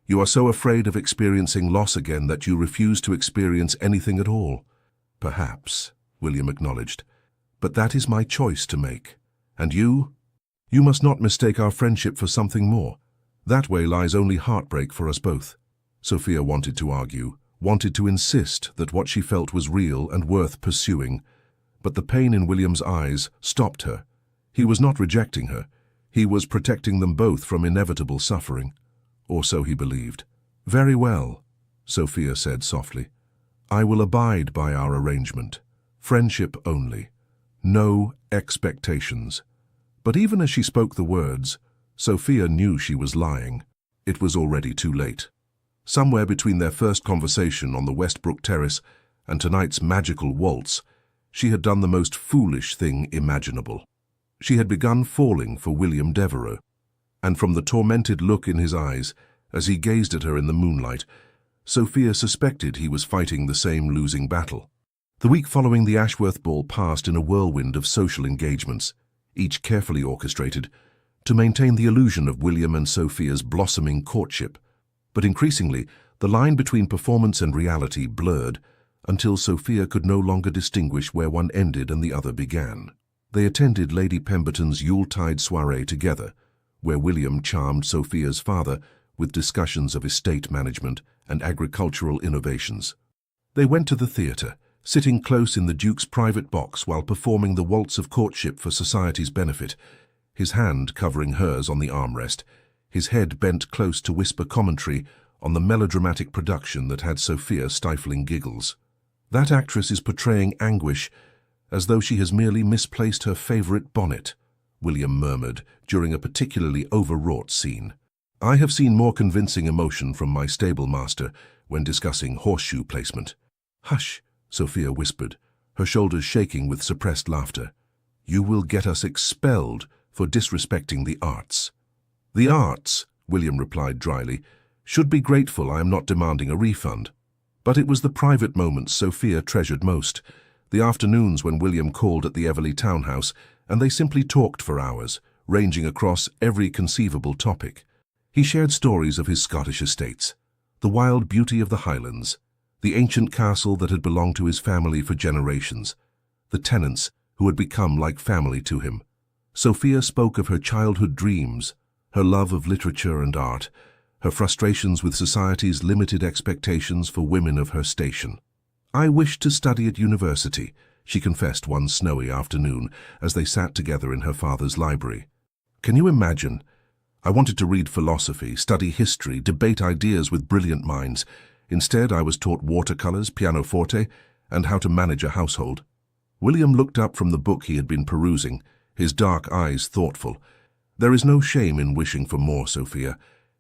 Speaker 1: You are so afraid of experiencing loss again that you refuse to experience anything at all." "Perhaps," William acknowledged, "but that is my choice to make. And you? You must not mistake our friendship for something more. That way lies only heartbreak for us both." Sophia wanted to argue, wanted to insist that what she felt was real and worth pursuing, but the pain in William's eyes stopped her. He was not rejecting her. He was protecting them both from inevitable suffering. Or so he believed. "Very well," Sophia said softly. "I will abide by our arrangement. Friendship only. No expectations." But even as she spoke the words, Sophia knew she was lying. It was already too late. Somewhere between their first conversation on the Westbrook terrace and tonight's magical waltz, she had done the most foolish thing imaginable. She had begun falling for William Devereux, and from the tormented look in his eyes, as he gazed at her in the moonlight, Sophia suspected he was fighting the same losing battle. The week following the Ashworth ball passed in a whirlwind of social engagements. each carefully orchestrated, to maintain the illusion of William and Sophia's blossoming courtship. But increasingly, the line between performance and reality blurred until Sophia could no longer distinguish where one ended and the other began. They attended Lady Pemberton's Yuletide soiree together, where William charmed Sophia's father with discussions of estate management and agricultural innovations. They went to the theatre, sitting close in the Duke's private box while performing the waltz of courtship for society's benefit, his hand covering hers on the armrest, his head bent close to whisper commentary on the melodramatic production that had Sophia stifling giggles. That actress is portraying anguish as though she has merely misplaced her favourite bonnet, William murmured during a particularly overwrought scene. I have seen more convincing emotion from my stable master when discussing horseshoe placement. Hush, Sophia whispered, her shoulders shaking with suppressed laughter. You will get us expelled for disrespecting the arts. The arts, William replied dryly, should be grateful I am not demanding a refund. But it was the private moments Sophia treasured most, the afternoons when William called at the Everleigh townhouse, and they simply talked for hours, ranging across every conceivable topic. He shared stories of his Scottish estates, the wild beauty of the Highlands, the ancient castle that had belonged to his family for generations, the tenants who had become like family to him. Sophia spoke of her childhood dreams, her love of literature and art, her frustrations with society's limited expectations for women of her station. I wished to study at university, she confessed one snowy afternoon as they sat together in her father's library. Can you imagine? I wanted to read philosophy, study history, debate ideas with brilliant minds. Instead, I was taught watercolors, pianoforte, and how to manage a household. William looked up from the book he had been perusing, his dark eyes thoughtful. There is no shame in wishing for more, Sophia.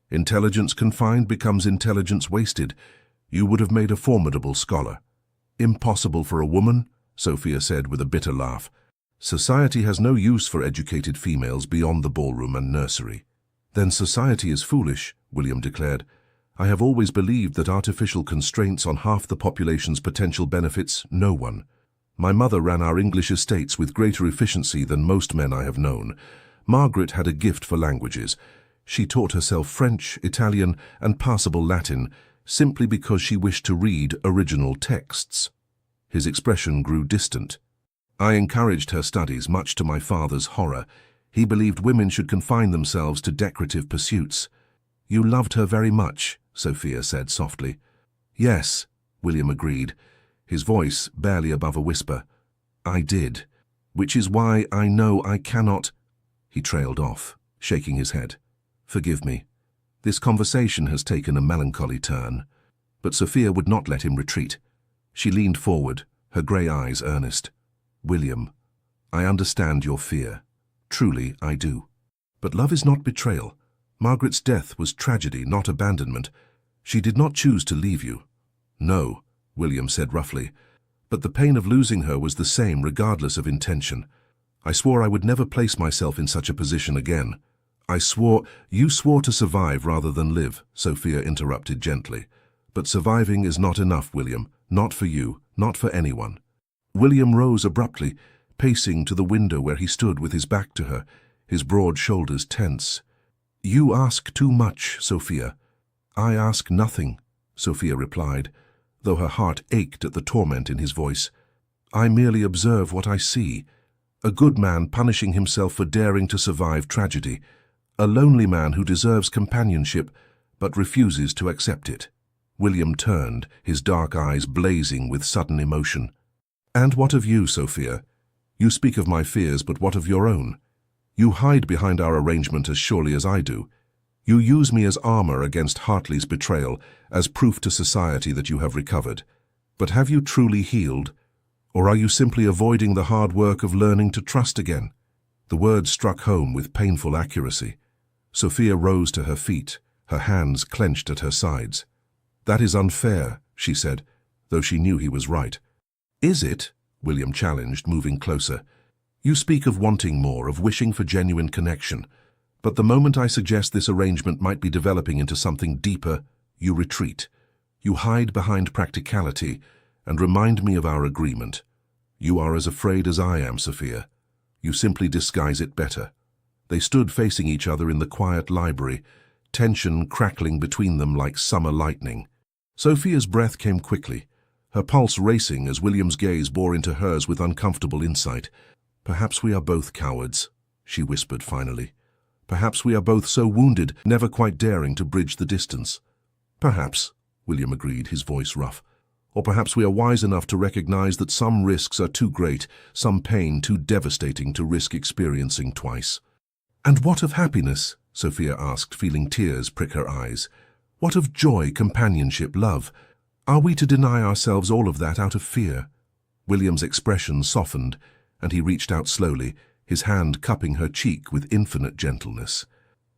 Speaker 1: Intelligence confined becomes intelligence wasted. You would have made a formidable scholar. Impossible for a woman, Sophia said with a bitter laugh. Society has no use for educated females beyond the ballroom and nursery. Then society is foolish, William declared. I have always believed that artificial constraints on half the population's potential benefits no one. My mother ran our English estates with greater efficiency than most men I have known. Margaret had a gift for languages. She taught herself French, Italian, and passable Latin simply because she wished to read original texts. His expression grew distant. I encouraged her studies, much to my father's horror. He believed women should confine themselves to decorative pursuits. You loved her very much, Sophia said softly. Yes, William agreed, his voice barely above a whisper. I did, which is why I know I cannot... He trailed off, shaking his head. Forgive me. This conversation has taken a melancholy turn. But Sophia would not let him retreat. She leaned forward, her grey eyes earnest. William, I understand your fear. Truly, I do. But love is not betrayal. Margaret's death was tragedy, not abandonment. She did not choose to leave you. No, William said roughly, but the pain of losing her was the same regardless of intention. I swore I would never place myself in such a position again. You swore to survive rather than live, Sophia interrupted gently. But surviving is not enough, William. Not for you, not for anyone. William rose abruptly, pacing to the window where he stood with his back to her, his broad shoulders tense. You ask too much, Sophia. I ask nothing, Sophia replied, though her heart ached at the torment in his voice. I merely observe what I see. A good man punishing himself for daring to survive tragedy. A lonely man who deserves companionship, but refuses to accept it. William turned, his dark eyes blazing with sudden emotion. And what of you, Sophia? You speak of my fears, but what of your own? You hide behind our arrangement as surely as I do. You use me as armor against Hartley's betrayal, as proof to society that you have recovered. But have you truly healed? Or are you simply avoiding the hard work of learning to trust again? The words struck home with painful accuracy. Sophia rose to her feet, her hands clenched at her sides. That is unfair, she said, though she knew he was right. Is it? William challenged, moving closer. You speak of wanting more, of wishing for genuine connection. But the moment I suggest this arrangement might be developing into something deeper, you retreat. You hide behind practicality and remind me of our agreement. You are as afraid as I am, Sophia. You simply disguise it better." They stood facing each other in the quiet library, tension crackling between them like summer lightning. Sophia's breath came quickly, her pulse racing as William's gaze bore into hers with uncomfortable insight. "Perhaps we are both cowards," she whispered finally. "Perhaps we are both so wounded, never quite daring to bridge the distance." "Perhaps," William agreed, his voice rough. "Or perhaps we are wise enough to recognize that some risks are too great, some pain too devastating to risk experiencing twice." "And what of happiness?" Sophia asked, feeling tears prick her eyes. "What of joy, companionship, love? Are we to deny ourselves all of that out of fear?" William's expression softened, and he reached out slowly, his hand cupping her cheek with infinite gentleness.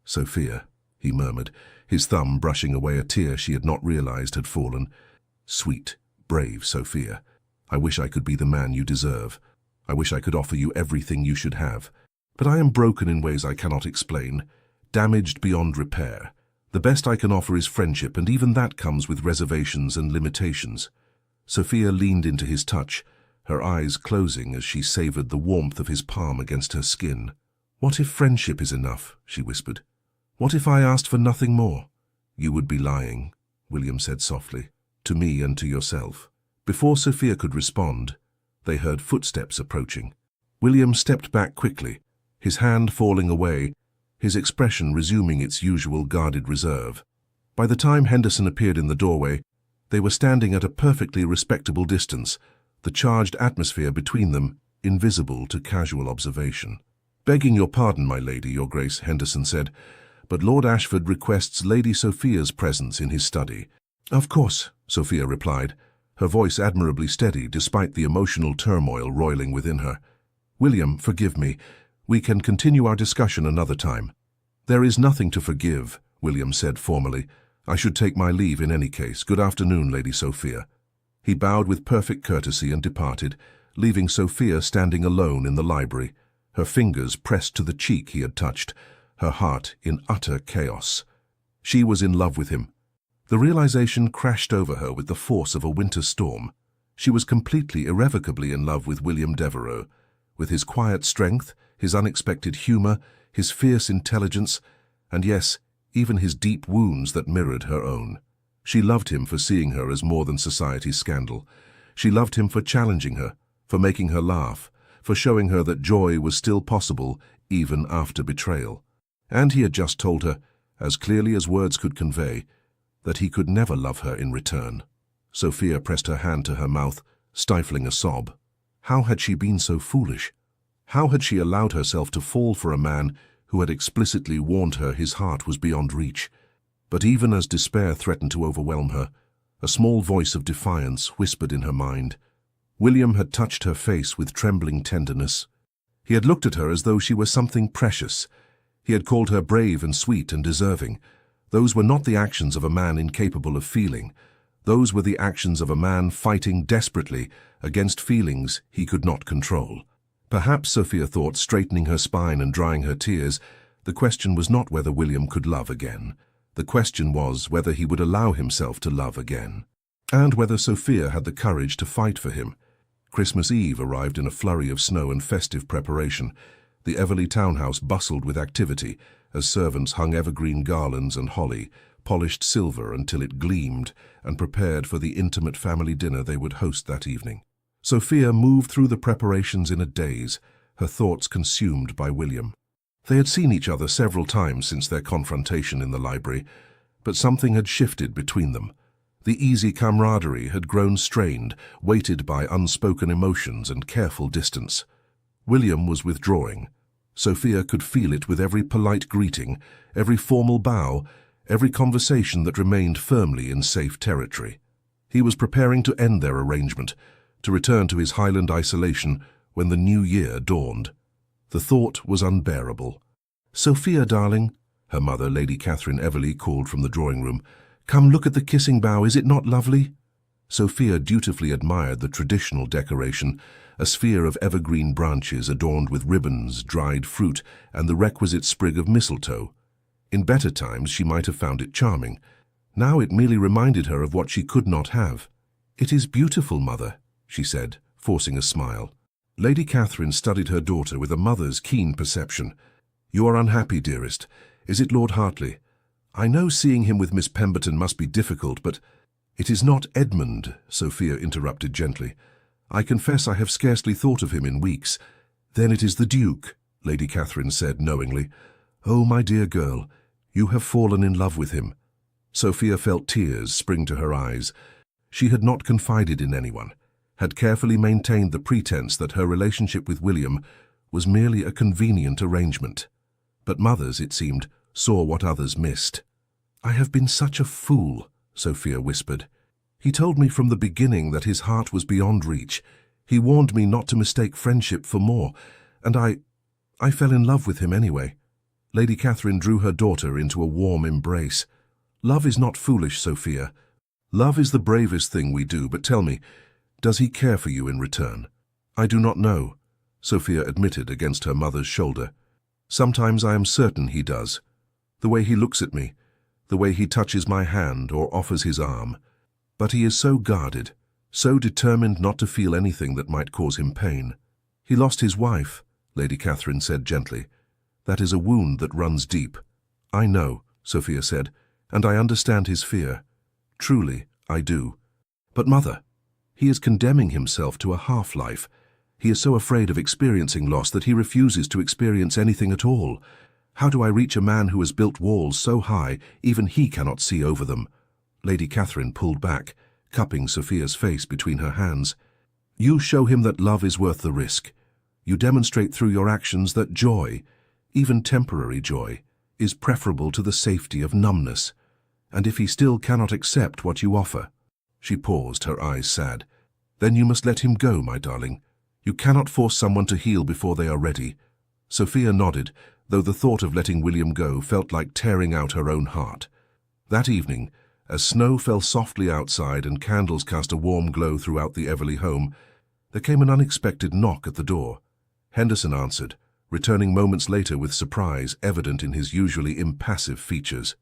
Speaker 1: "Sophia," he murmured, his thumb brushing away a tear she had not realized had fallen. "Sweet, brave Sophia, I wish I could be the man you deserve. I wish I could offer you everything you should have. But I am broken in ways I cannot explain, damaged beyond repair. The best I can offer is friendship, and even that comes with reservations and limitations." Sophia leaned into his touch, her eyes closing as she savored the warmth of his palm against her skin. "What if friendship is enough?" she whispered. "What if I asked for nothing more?" "You would be lying," William said softly, "to me and to yourself." Before Sophia could respond, they heard footsteps approaching. William stepped back quickly, his hand falling away, his expression resuming its usual guarded reserve. By the time Henderson appeared in the doorway, they were standing at a perfectly respectable distance, the charged atmosphere between them invisible to casual observation. "Begging your pardon, my lady, your grace," Henderson said, "but Lord Ashford requests Lady Sophia's presence in his study." "Of course," Sophia replied, her voice admirably steady despite the emotional turmoil roiling within her. "William, forgive me. We can continue our discussion another time." "There is nothing to forgive," William said formally. "I should take my leave in any case. Good afternoon, Lady Sophia." He bowed with perfect courtesy and departed, leaving Sophia standing alone in the library, her fingers pressed to the cheek he had touched, her heart in utter chaos. She was in love with him. The realization crashed over her with the force of a winter storm. She was completely, irrevocably in love with William Devereux, with his quiet strength, his unexpected humor, his fierce intelligence, and yes, even his deep wounds that mirrored her own. She loved him for seeing her as more than society's scandal. She loved him for challenging her, for making her laugh, for showing her that joy was still possible even after betrayal. And he had just told her, as clearly as words could convey, that he could never love her in return. Sophia pressed her hand to her mouth, stifling a sob. How had she been so foolish? How had she allowed herself to fall for a man who had explicitly warned her his heart was beyond reach? But even as despair threatened to overwhelm her, a small voice of defiance whispered in her mind. William had touched her face with trembling tenderness. He had looked at her as though she were something precious. He had called her brave and sweet and deserving. Those were not the actions of a man incapable of feeling. Those were the actions of a man fighting desperately against feelings he could not control. Perhaps, Sophia thought, straightening her spine and drying her tears, the question was not whether William could love again. The question was whether he would allow himself to love again, and whether Sophia had the courage to fight for him. Christmas Eve arrived in a flurry of snow and festive preparation. The Everleigh townhouse bustled with activity as servants hung evergreen garlands and holly, polished silver until it gleamed, and prepared for the intimate family dinner they would host that evening. Sophia moved through the preparations in a daze, her thoughts consumed by William. They had seen each other several times since their confrontation in the library, but something had shifted between them. The easy camaraderie had grown strained, weighted by unspoken emotions and careful distance. William was withdrawing. Sophia could feel it with every polite greeting, every formal bow, every conversation that remained firmly in safe territory. He was preparing to end their arrangement, to return to his Highland isolation when the new year dawned. The thought was unbearable. "Sophia, darling," her mother, Lady Catherine Everleigh, called from the drawing-room, "come look at the kissing bough, is it not lovely?" Sophia dutifully admired the traditional decoration, a sphere of evergreen branches adorned with ribbons, dried fruit, and the requisite sprig of mistletoe. In better times she might have found it charming. Now it merely reminded her of what she could not have. "It is beautiful, mother," she said, forcing a smile. Lady Catherine studied her daughter with a mother's keen perception. "You are unhappy, dearest. Is it Lord Hartley? I know seeing him with Miss Pemberton must be difficult, but—" "It is not Edmund," Sophia interrupted gently. "I confess I have scarcely thought of him in weeks." "Then it is the Duke," Lady Catherine said knowingly. "Oh, my dear girl, you have fallen in love with him." Sophia felt tears spring to her eyes. She had not confided in anyone, had carefully maintained the pretense that her relationship with William was merely a convenient arrangement. But mothers, it seemed, saw what others missed. "I have been such a fool," Sophia whispered. "He told me from the beginning that his heart was beyond reach. He warned me not to mistake friendship for more, and I fell in love with him anyway." Lady Catherine drew her daughter into a warm embrace. "Love is not foolish, Sophia. Love is the bravest thing we do, but tell me, does he care for you in return?" "I do not know," Sophia admitted against her mother's shoulder. "Sometimes I am certain he does. The way he looks at me, the way he touches my hand or offers his arm. But he is so guarded, so determined not to feel anything that might cause him pain." "He lost his wife," Lady Catherine said gently. "That is a wound that runs deep." "I know," Sophia said, "and I understand his fear. Truly, I do. But, Mother, he is condemning himself to a half-life. He is so afraid of experiencing loss that he refuses to experience anything at all. How do I reach a man who has built walls so high even he cannot see over them?" Lady Catherine pulled back, cupping Sophia's face between her hands. "You show him that love is worth the risk. You demonstrate through your actions that joy, even temporary joy, is preferable to the safety of numbness. And if he still cannot accept what you offer—" She paused, her eyes sad. "Then you must let him go, my darling. You cannot force someone to heal before they are ready." Sophia nodded, though the thought of letting William go felt like tearing out her own heart. That evening, as snow fell softly outside and candles cast a warm glow throughout the Everley home, there came an unexpected knock at the door. Henderson answered, returning moments later with surprise evident in his usually impassive features.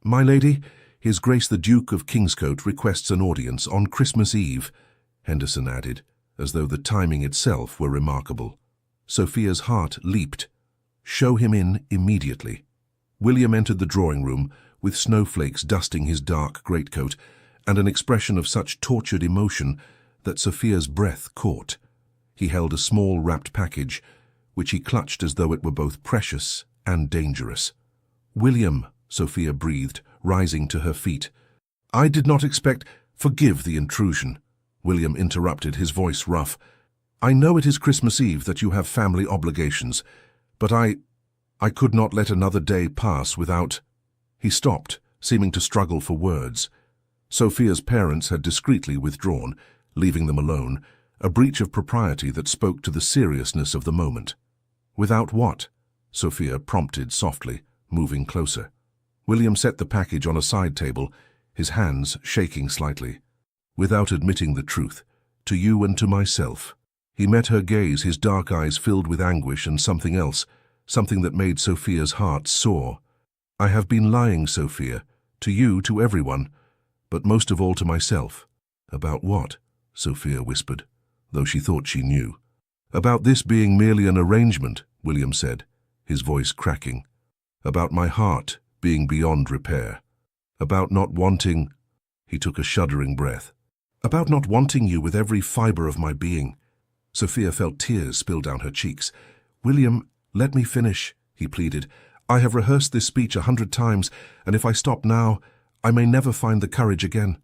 Speaker 1: "My lady, His Grace the Duke of Kingscote requests an audience on Christmas Eve," Henderson added, as though the timing itself were remarkable. Sophia's heart leaped. "Show him in immediately." William entered the drawing room, with snowflakes dusting his dark greatcoat, and an expression of such tortured emotion that Sophia's breath caught. He held a small wrapped package, which he clutched as though it were both precious and dangerous. "William," Sophia breathed, rising to her feet. "I did not expect—" "Forgive the intrusion," William interrupted, his voice rough. "I know it is Christmas Eve, that you have family obligations, but I could not let another day pass without—" He stopped, seeming to struggle for words. Sophia's parents had discreetly withdrawn, leaving them alone, a breach of propriety that spoke to the seriousness of the moment. "Without what?" Sophia prompted softly, moving closer. William set the package on a side table, his hands shaking slightly. "Without admitting the truth, to you and to myself." He met her gaze, his dark eyes filled with anguish and something else, something that made Sophia's heart soar. "I have been lying, Sophia, to you, to everyone, but most of all to myself." "About what?" Sophia whispered, though she thought she knew. "About this being merely an arrangement," William said, his voice cracking. "About my heart being beyond repair. About not wanting—" He took a shuddering breath. "About not wanting you with every fiber of my being." Sophia felt tears spill down her cheeks. "William, let me finish," he pleaded. "I have rehearsed this speech 100 times, and if I stop now, I may never find the courage again."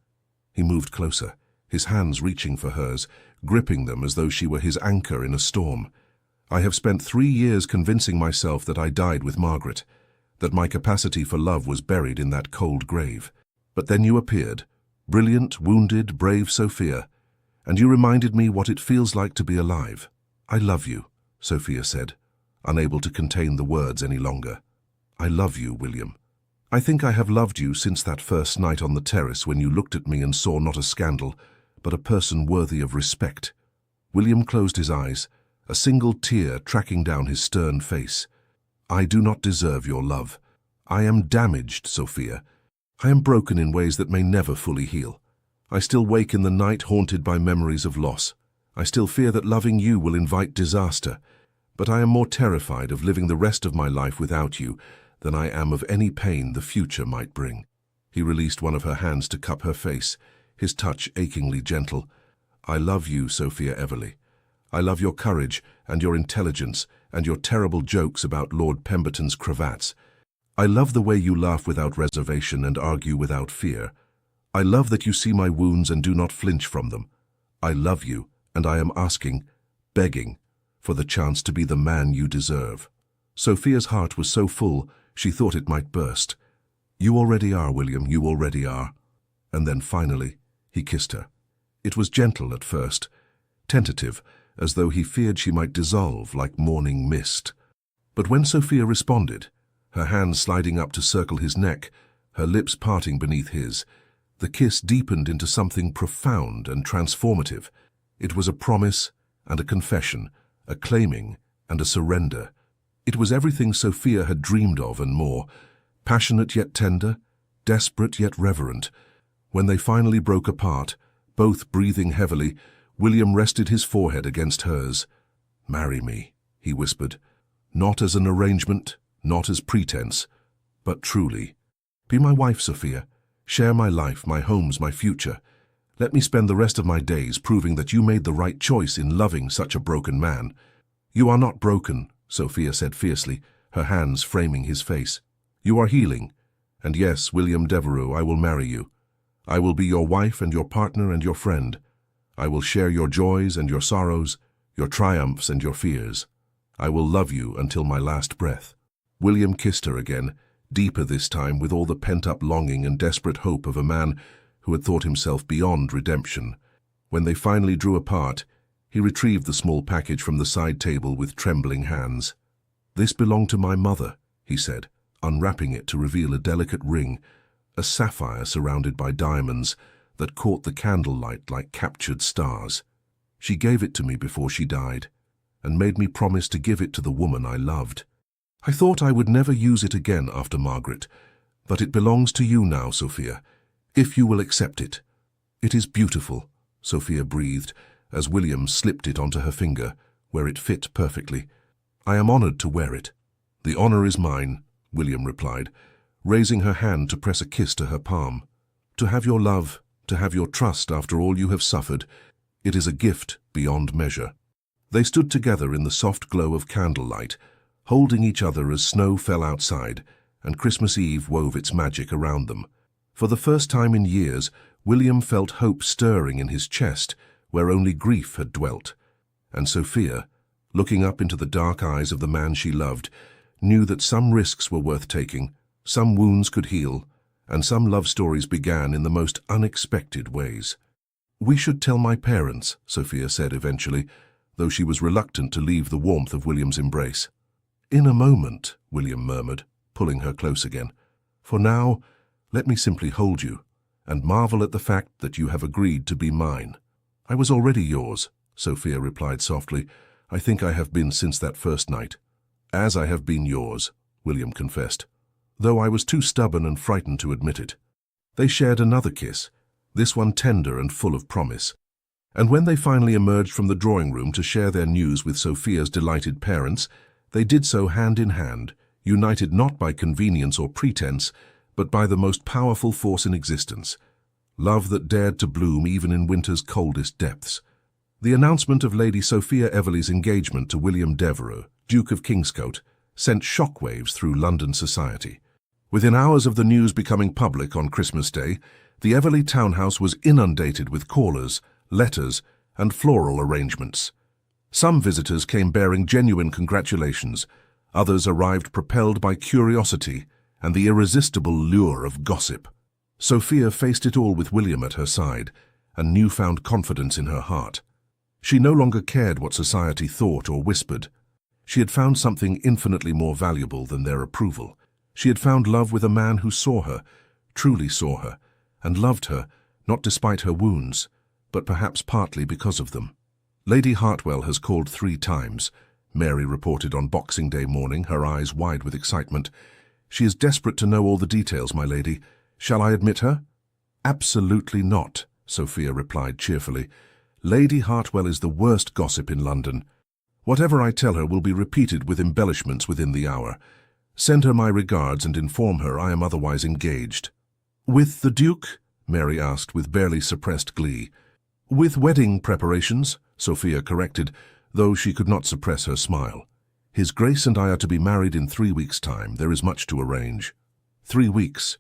Speaker 1: He moved closer, his hands reaching for hers, gripping them as though she were his anchor in a storm. "I have spent 3 years convincing myself that I died with Margaret, that my capacity for love was buried in that cold grave. But then you appeared, brilliant, wounded, brave Sophia, and you reminded me what it feels like to be alive." "I love you," Sophia said, unable to contain the words any longer. "I love you, William. I think I have loved you since that first night on the terrace when you looked at me and saw not a scandal, but a person worthy of respect." William closed his eyes, a single tear tracking down his stern face. "I do not deserve your love. I am damaged, Sophia. I am broken in ways that may never fully heal. I still wake in the night haunted by memories of loss. I still fear that loving you will invite disaster, but I am more terrified of living the rest of my life without you than I am of any pain the future might bring." He released one of her hands to cup her face, his touch achingly gentle. "I love you, Sophia Everly. I love your courage and your intelligence and your terrible jokes about Lord Pemberton's cravats. I love the way you laugh without reservation and argue without fear. I love that you see my wounds and do not flinch from them. I love you, and I am asking, begging, for the chance to be the man you deserve." Sophia's heart was so full she thought it might burst. "You already are, William, you already are." And then finally, he kissed her. It was gentle at first, tentative, as though he feared she might dissolve like morning mist. But when Sophia responded, her hands sliding up to circle his neck, her lips parting beneath his, the kiss deepened into something profound and transformative. It was a promise and a confession, a claiming and a surrender. It was everything Sophia had dreamed of and more, passionate yet tender, desperate yet reverent. When they finally broke apart, both breathing heavily, William rested his forehead against hers. "Marry me," he whispered, "not as an arrangement, not as pretense, but truly. Be my wife, Sophia. Share my life, my homes, my future. Let me spend the rest of my days proving that you made the right choice in loving such a broken man." "You are not broken," Sophia said fiercely, her hands framing his face. "You are healing. And yes, William Devereux, I will marry you. I will be your wife and your partner and your friend. I will share your joys and your sorrows, your triumphs and your fears. I will love you until my last breath." William kissed her again, deeper this time, with all the pent-up longing and desperate hope of a man who had thought himself beyond redemption. When they finally drew apart, he retrieved the small package from the side table with trembling hands. "This belonged to my mother," he said, unwrapping it to reveal a delicate ring, a sapphire surrounded by diamonds that caught the candlelight like captured stars. "She gave it to me before she died, and made me promise to give it to the woman I loved. I thought I would never use it again after Margaret, but it belongs to you now, Sophia, if you will accept it." "It is beautiful," Sophia breathed, as William slipped it onto her finger, where it fit perfectly. "I am honored to wear it." "The honor is mine," William replied, raising her hand to press a kiss to her palm. "To have your love, to have your trust after all you have suffered, it is a gift beyond measure." They stood together in the soft glow of candlelight, holding each other as snow fell outside, and Christmas Eve wove its magic around them. For the first time in years, William felt hope stirring in his chest, where only grief had dwelt. And Sophia, looking up into the dark eyes of the man she loved, knew that some risks were worth taking, some wounds could heal, and some love stories began in the most unexpected ways. "We should tell my parents," Sophia said eventually, though she was reluctant to leave the warmth of William's embrace. "In a moment," William murmured, pulling her close again. "For now, let me simply hold you, and marvel at the fact that you have agreed to be mine." "I was already yours," Sophia replied softly. "I think I have been since that first night." "As I have been yours," William confessed, though I was too stubborn and frightened to admit it. They shared another kiss, this one tender and full of promise. And when they finally emerged from the drawing room to share their news with Sophia's delighted parents, they did so hand in hand, united not by convenience or pretense, but by the most powerful force in existence, love that dared to bloom even in winter's coldest depths. The announcement of Lady Sophia Everly's engagement to William Devereux, Duke of Kingscote, sent shockwaves through London society. Within hours of the news becoming public on Christmas Day, the Everly townhouse was inundated with callers, letters, and floral arrangements. Some visitors came bearing genuine congratulations, others arrived propelled by curiosity and the irresistible lure of gossip. Sophia faced it all with William at her side, and newfound confidence in her heart. She no longer cared what society thought or whispered. She had found something infinitely more valuable than their approval. She had found love with a man who saw her, truly saw her, and loved her, not despite her wounds, but perhaps partly because of them. "Lady Hartwell has called 3 times, Mary reported on Boxing Day morning, her eyes wide with excitement. "She is desperate to know all the details, my lady. Shall I admit her?" "Absolutely not," Sophia replied cheerfully. Lady Hartwell is the worst gossip in London. Whatever I tell her will be repeated with embellishments within the hour. Send her my regards and inform her I am otherwise engaged." "With the Duke?" Mary asked with barely suppressed glee. "With wedding preparations," Sophia corrected, though she could not suppress her smile. "His Grace and I are to be married in 3 weeks' time. There is much to arrange." 3 weeks.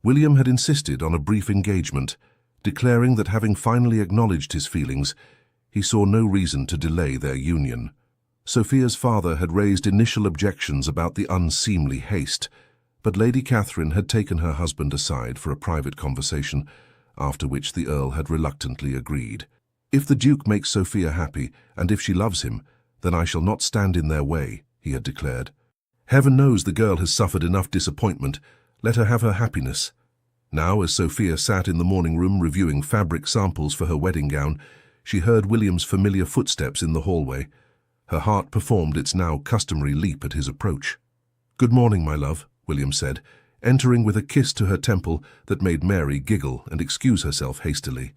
Speaker 1: William had insisted on a brief engagement, declaring that having finally acknowledged his feelings, he saw no reason to delay their union. Sophia's father had raised initial objections about the unseemly haste, but Lady Catherine had taken her husband aside for a private conversation, after which the Earl had reluctantly agreed. "If the Duke makes Sophia happy, and if she loves him, then I shall not stand in their way," he had declared. "Heaven knows the girl has suffered enough disappointment. Let her have her happiness." Now, as Sophia sat in the morning room reviewing fabric samples for her wedding gown, she heard William's familiar footsteps in the hallway. Her heart performed its now customary leap at his approach. "Good morning, my love," William said, entering with a kiss to her temple that made Mary giggle and excuse herself hastily.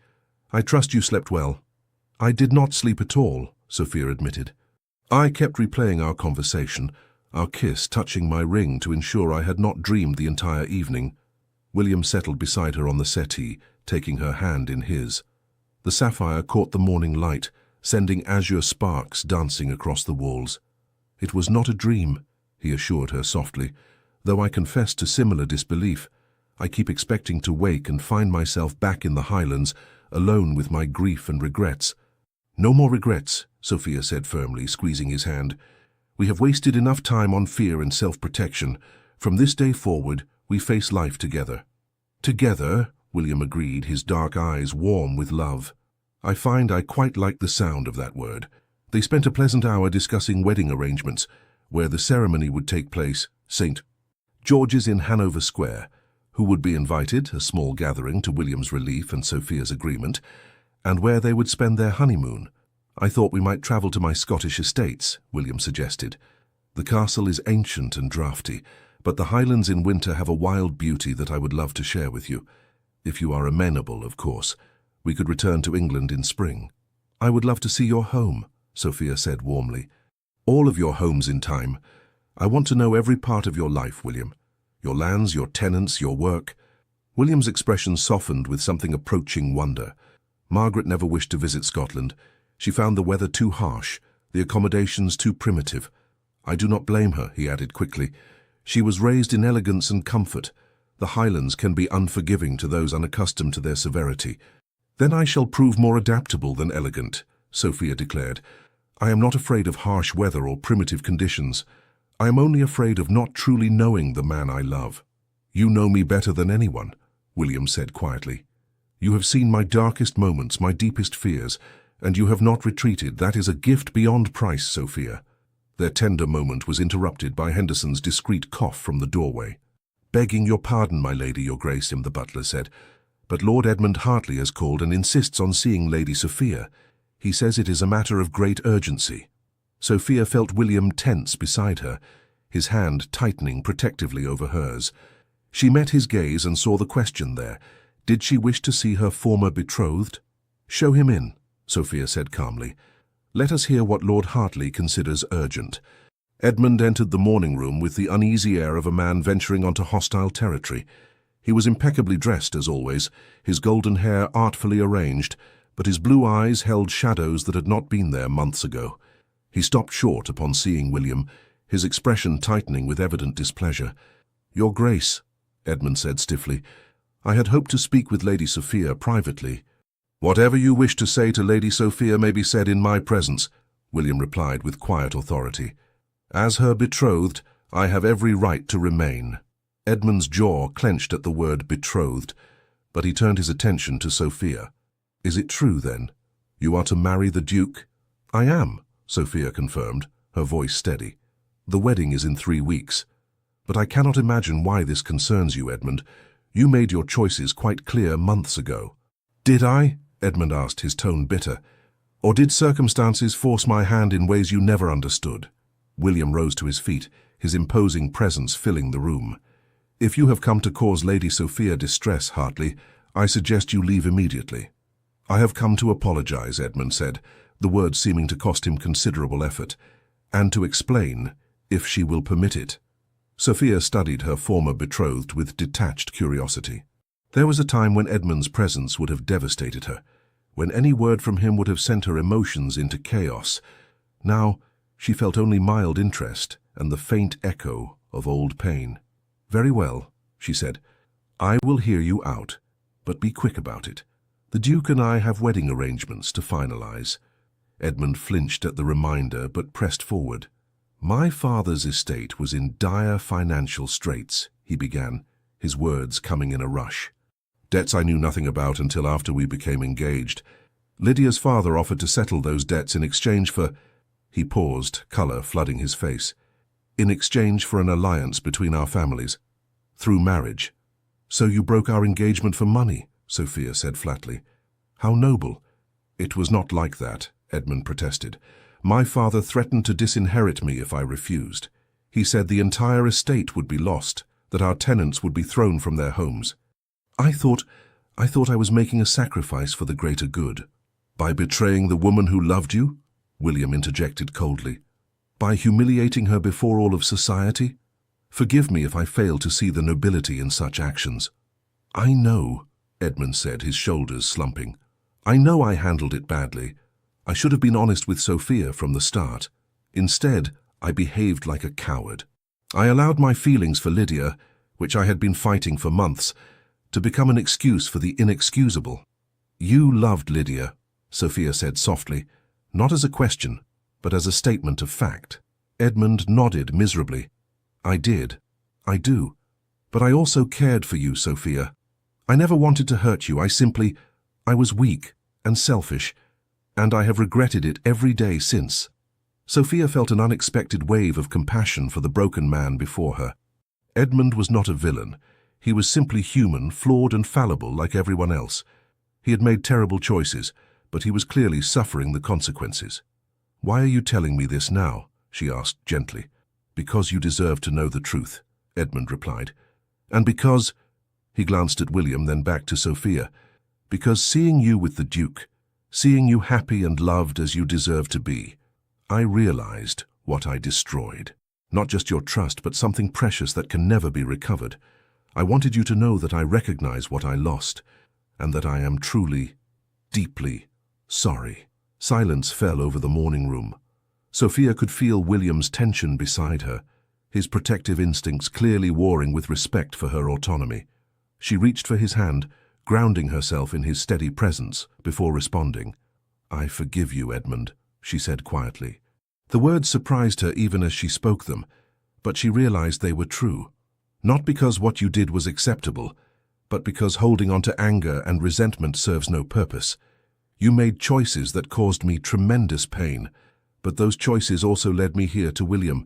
Speaker 1: "I trust you slept well." "I did not sleep at all," Sophia admitted. "I kept replaying our conversation, our kiss touching my ring to ensure I had not dreamed the entire evening." William settled beside her on the settee, taking her hand in his. The sapphire caught the morning light, sending azure sparks dancing across the walls. "It was not a dream," he assured her softly, "though I confess to similar disbelief. I keep expecting to wake and find myself back in the Highlands, alone with my grief and regrets." "No more regrets," Sophia said firmly, squeezing his hand. "We have wasted enough time on fear and self-protection. From this day forward, we face life together." "Together," William agreed, his dark eyes warm with love. "I find I quite like the sound of that word." They spent a pleasant hour discussing wedding arrangements, where the ceremony would take place, St. George's in Hanover Square. Who would be invited, a small gathering to William's relief and Sophia's agreement, and where they would spend their honeymoon. "I thought we might travel to my Scottish estates," William suggested. "The castle is ancient and draughty, but the Highlands in winter have a wild beauty that I would love to share with you. If you are amenable, of course. We could return to England in spring." "I would love to see your home," Sophia said warmly. "All of your homes in time. I want to know every part of your life, William. Your lands, your tenants, your work." William's expression softened with something approaching wonder. Margaret never wished to visit Scotland. She found the weather too harsh, the accommodations too primitive. "I do not blame her," he added quickly. "She was raised in elegance and comfort. The Highlands can be unforgiving to those unaccustomed to their severity." "Then I shall prove more adaptable than elegant," Sophia declared. "I am not afraid of harsh weather or primitive conditions. I am only afraid of not truly knowing the man I love." "You know me better than anyone," William said quietly. "You have seen my darkest moments, my deepest fears, and you have not retreated. That is a gift beyond price, Sophia." Their tender moment was interrupted by Henderson's discreet cough from the doorway. "Begging your pardon, my lady, your grace," the butler said, "but Lord Edmund Hartley has called and insists on seeing Lady Sophia. He says it is a matter of great urgency." Sophia felt William tense beside her, his hand tightening protectively over hers. She met his gaze and saw the question there. Did she wish to see her former betrothed? "Show him in," Sophia said calmly. "Let us hear what Lord Hartley considers urgent." Edmund entered the morning room with the uneasy air of a man venturing onto hostile territory. He was impeccably dressed, as always, his golden hair artfully arranged, but his blue eyes held shadows that had not been there months ago. He stopped short upon seeing William, his expression tightening with evident displeasure. "Your Grace," Edmund said stiffly, "I had hoped to speak with Lady Sophia privately." "Whatever you wish to say to Lady Sophia may be said in my presence," William replied with quiet authority. "As her betrothed, I have every right to remain." Edmund's jaw clenched at the word betrothed, but he turned his attention to Sophia. "Is it true, then? You are to marry the Duke?" "I am," Sophia confirmed, her voice steady. "The wedding is in 3 weeks. But I cannot imagine why this concerns you, Edmund. You made your choices quite clear months ago." "Did I?" Edmund asked, his tone bitter. "Or did circumstances force my hand in ways you never understood?" William rose to his feet, his imposing presence filling the room. "If you have come to cause Lady Sophia distress, Hartley, I suggest you leave immediately." "I have come to apologize," Edmund said, the words seeming to cost him considerable effort, "and to explain, if she will permit it." Sophia studied her former betrothed with detached curiosity. There was a time when Edmund's presence would have devastated her, when any word from him would have sent her emotions into chaos. Now, she felt only mild interest and the faint echo of old pain. "Very well," she said. "I will hear you out, but be quick about it. The Duke and I have wedding arrangements to finalize." Edmund flinched at the reminder but pressed forward. "My father's estate was in dire financial straits," he began, his words coming in a rush. "Debts I knew nothing about until after we became engaged. Lydia's father offered to settle those debts in exchange for—" He paused, color flooding his face. "In exchange for an alliance between our families, through marriage." "So you broke our engagement for money," Sophia said flatly. "How noble." "It was not like that," Edmund protested. "My father threatened to disinherit me if I refused. He said the entire estate would be lost, that our tenants would be thrown from their homes. I thought I was making a sacrifice for the greater good." "By betraying the woman who loved you?" William interjected coldly. "By humiliating her before all of society? Forgive me if I fail to see the nobility in such actions." "I know," Edmund said, his shoulders slumping. "I know I handled it badly. I should have been honest with Sophia from the start. Instead, I behaved like a coward. I allowed my feelings for Lydia, which I had been fighting for months, to become an excuse for the inexcusable." "You loved Lydia," Sophia said softly, not as a question, but as a statement of fact. Edmund nodded miserably. "I did. I do. But I also cared for you, Sophia. I never wanted to hurt you. I was weak and selfish, and I have regretted it every day since." Sophia felt an unexpected wave of compassion for the broken man before her. Edmund was not a villain. He was simply human, flawed and fallible like everyone else. He had made terrible choices, but he was clearly suffering the consequences. "Why are you telling me this now?" she asked gently. "Because you deserve to know the truth," Edmund replied. "And because—" he glanced at William, then back to Sophia, "because seeing you with the Duke, seeing you happy and loved as you deserve to be, I realized what I destroyed. Not just your trust, but something precious that can never be recovered. I wanted you to know that I recognize what I lost, and that I am truly, deeply sorry." Silence fell over the morning room. Sophia could feel William's tension beside her, his protective instincts clearly warring with respect for her autonomy. She reached for his hand, grounding herself in his steady presence before responding. "I forgive you, Edmund," she said quietly. The words surprised her even as she spoke them, but she realized they were true. Not because what you did was acceptable, but because holding on to anger and resentment serves no purpose. You made choices that caused me tremendous pain, but those choices also led me here to William,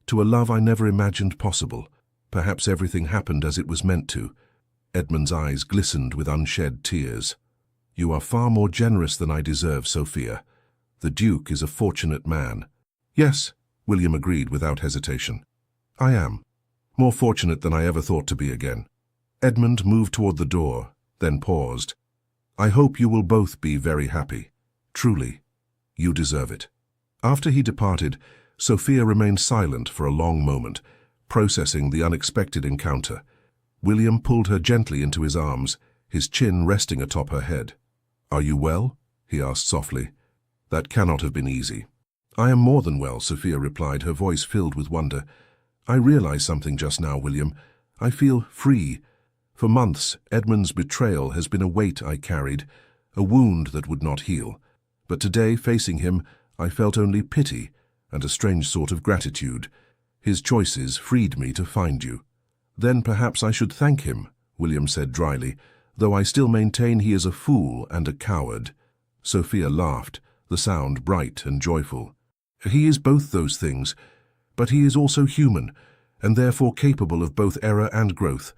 Speaker 1: to a love I never imagined possible. Perhaps everything happened as it was meant to." Edmund's eyes glistened with unshed tears. "You are far more generous than I deserve, Sophia. The Duke is a fortunate man." "Yes," William agreed without hesitation. "I am. More fortunate than I ever thought to be again." Edmund moved toward the door, then paused. "I hope you will both be very happy. Truly, you deserve it." After he departed, Sophia remained silent for a long moment, processing the unexpected encounter. William pulled her gently into his arms, his chin resting atop her head. "Are you well?" he asked softly. "That cannot have been easy." "I am more than well," Sophia replied, her voice filled with wonder. "I realize something just now, William. I feel free. For months, Edmund's betrayal has been a weight I carried, a wound that would not heal. But today, facing him, I felt only pity and a strange sort of gratitude. His choices freed me to find you." "Then perhaps I should thank him," William said dryly, "though I still maintain he is a fool and a coward." Sophia laughed, the sound bright and joyful. "He is both those things, but he is also human, and therefore capable of both error and growth.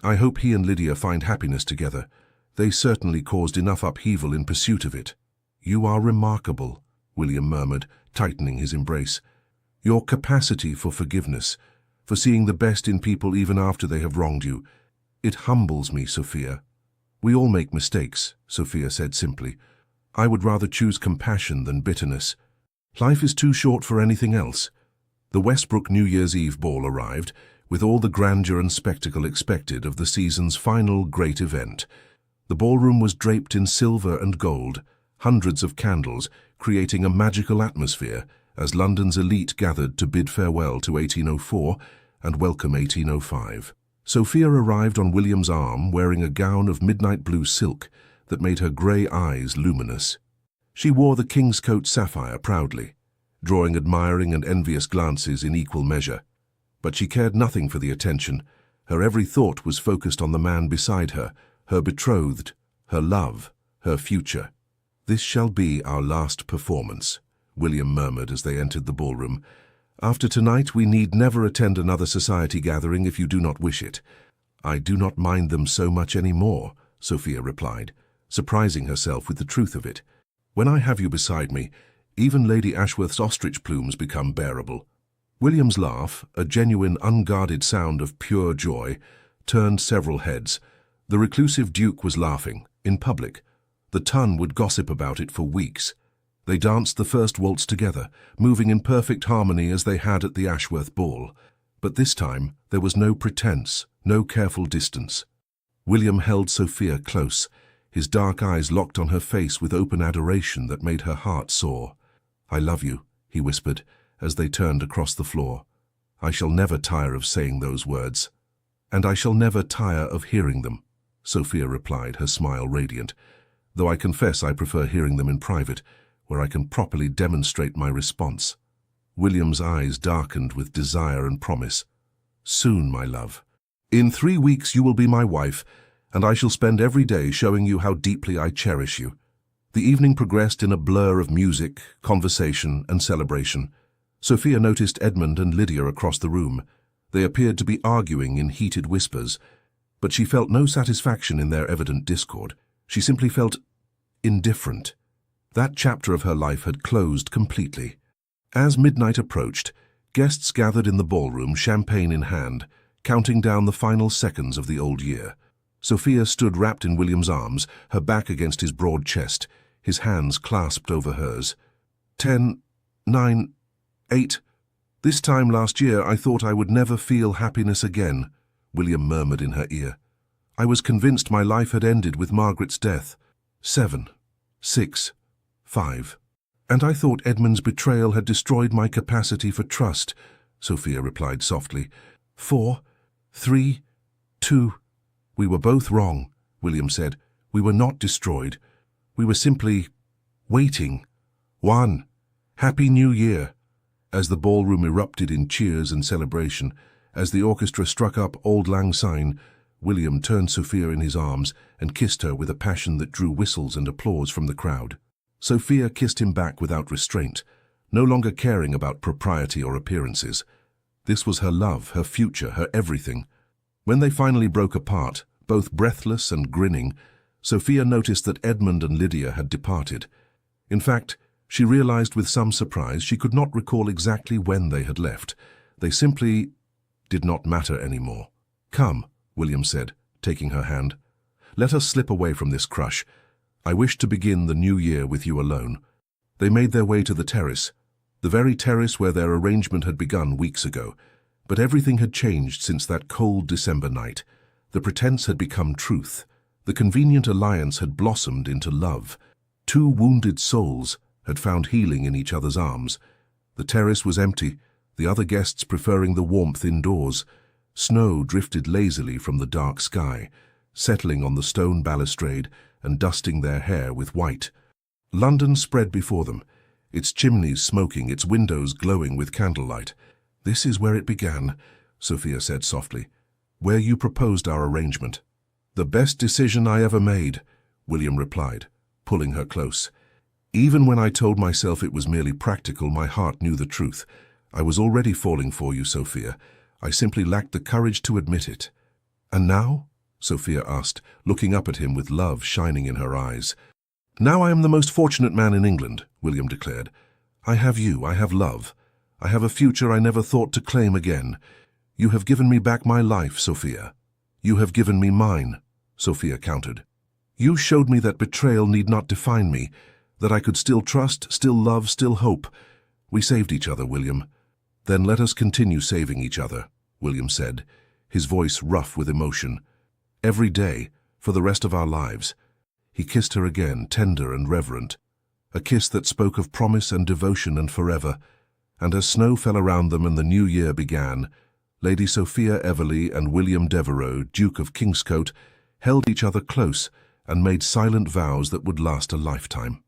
Speaker 1: I hope he and Lydia find happiness together. They certainly caused enough upheaval in pursuit of it." "You are remarkable," William murmured, tightening his embrace. "Your capacity for forgiveness, for seeing the best in people even after they have wronged you. It humbles me, Sophia." We all make mistakes, Sophia said simply. I would rather choose compassion than bitterness. Life is too short for anything else. The Westbrook New Year's Eve ball arrived, with all the grandeur and spectacle expected of the season's final great event. The ballroom was draped in silver and gold, hundreds of candles, creating a magical atmosphere as London's elite gathered to bid farewell to 1804 and welcome 1805. Sophia arrived on William's arm wearing a gown of midnight blue silk that made her grey eyes luminous. She wore the King's Coat sapphire proudly, drawing admiring and envious glances in equal measure. But she cared nothing for the attention. Her every thought was focused on the man beside her, her betrothed, her love, her future. This shall be our last performance, William murmured as they entered the ballroom. After tonight we need never attend another society gathering if you do not wish it. I do not mind them so much any more, Sophia replied, surprising herself with the truth of it. When I have you beside me, even Lady Ashworth's ostrich plumes become bearable. William's laugh, a genuine, unguarded sound of pure joy, turned several heads. The reclusive Duke was laughing, in public. The ton would gossip about it for weeks. They danced the first waltz together, moving in perfect harmony as they had at the Ashworth ball. But this time there was no pretense, no careful distance. William held Sophia close, his dark eyes locked on her face with open adoration that made her heart soar. I love you, he whispered, as they turned across the floor. I shall never tire of saying those words. And I shall never tire of hearing them, Sophia replied, her smile radiant, though I confess I prefer hearing them in private, where I can properly demonstrate my response. William's eyes darkened with desire and promise. Soon, my love. In 3 weeks you will be my wife, and I shall spend every day showing you how deeply I cherish you. The evening progressed in a blur of music, conversation, and celebration. Sophia noticed Edmund and Lydia across the room. They appeared to be arguing in heated whispers, but she felt no satisfaction in their evident discord. She simply felt indifferent. That chapter of her life had closed completely. As midnight approached, guests gathered in the ballroom, champagne in hand, counting down the final seconds of the old year. Sophia stood wrapped in William's arms, her back against his broad chest, his hands clasped over hers. 10, 9, 8. This time last year I thought I would never feel happiness again, William murmured in her ear. I was convinced my life had ended with Margaret's death. 7, 6, 5. And I thought Edmund's betrayal had destroyed my capacity for trust, Sophia replied softly. 4, 3, 2. We were both wrong, William said. We were not destroyed. We were simply waiting. 1. Happy New Year. As the ballroom erupted in cheers and celebration, as the orchestra struck up Auld Lang Syne, William turned Sophia in his arms and kissed her with a passion that drew whistles and applause from the crowd. Sophia kissed him back without restraint, no longer caring about propriety or appearances. This was her love, her future, her everything. When they finally broke apart, both breathless and grinning, Sophia noticed that Edmund and Lydia had departed. In fact, she realized with some surprise she could not recall exactly when they had left. They simply did not matter anymore. Come, William said, taking her hand. Let us slip away from this crush. I wish to begin the new year with you alone. They made their way to the terrace, the very terrace where their arrangement had begun weeks ago. But everything had changed since that cold December night. The pretense had become truth. The convenient alliance had blossomed into love. Two wounded souls had found healing in each other's arms. The terrace was empty, the other guests preferring the warmth indoors. Snow drifted lazily from the dark sky, settling on the stone balustrade and dusting their hair with white. London spread before them, its chimneys smoking, its windows glowing with candlelight. This is where it began, Sophia said softly, where you proposed our arrangement. The best decision I ever made, William replied, pulling her close. Even when I told myself it was merely practical, my heart knew the truth. I was already falling for you, Sophia. I simply lacked the courage to admit it. And now? Sophia asked, looking up at him with love shining in her eyes. Now I am the most fortunate man in England, William declared. I have you, I have love. I have a future I never thought to claim again. You have given me back my life, Sophia. You have given me mine, Sophia countered. You showed me that betrayal need not define me, that I could still trust, still love, still hope. We saved each other, William. Then let us continue saving each other, William said, his voice rough with emotion. Every day, for the rest of our lives. He kissed her again, tender and reverent, a kiss that spoke of promise and devotion and forever. And as snow fell around them and the new year began, Lady Sophia Everleigh and William Devereux, Duke of Kingscote, held each other close and made silent vows that would last a lifetime.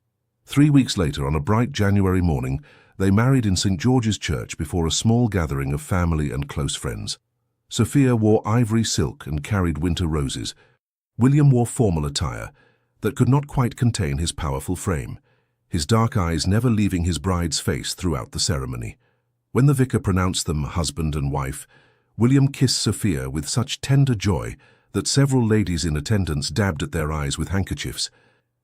Speaker 1: 3 weeks later, on a bright January morning, they married in St. George's Church before a small gathering of family and close friends. Sophia wore ivory silk and carried winter roses. William wore formal attire that could not quite contain his powerful frame, his dark eyes never leaving his bride's face throughout the ceremony. When the vicar pronounced them husband and wife, William kissed Sophia with such tender joy that several ladies in attendance dabbed at their eyes with handkerchiefs.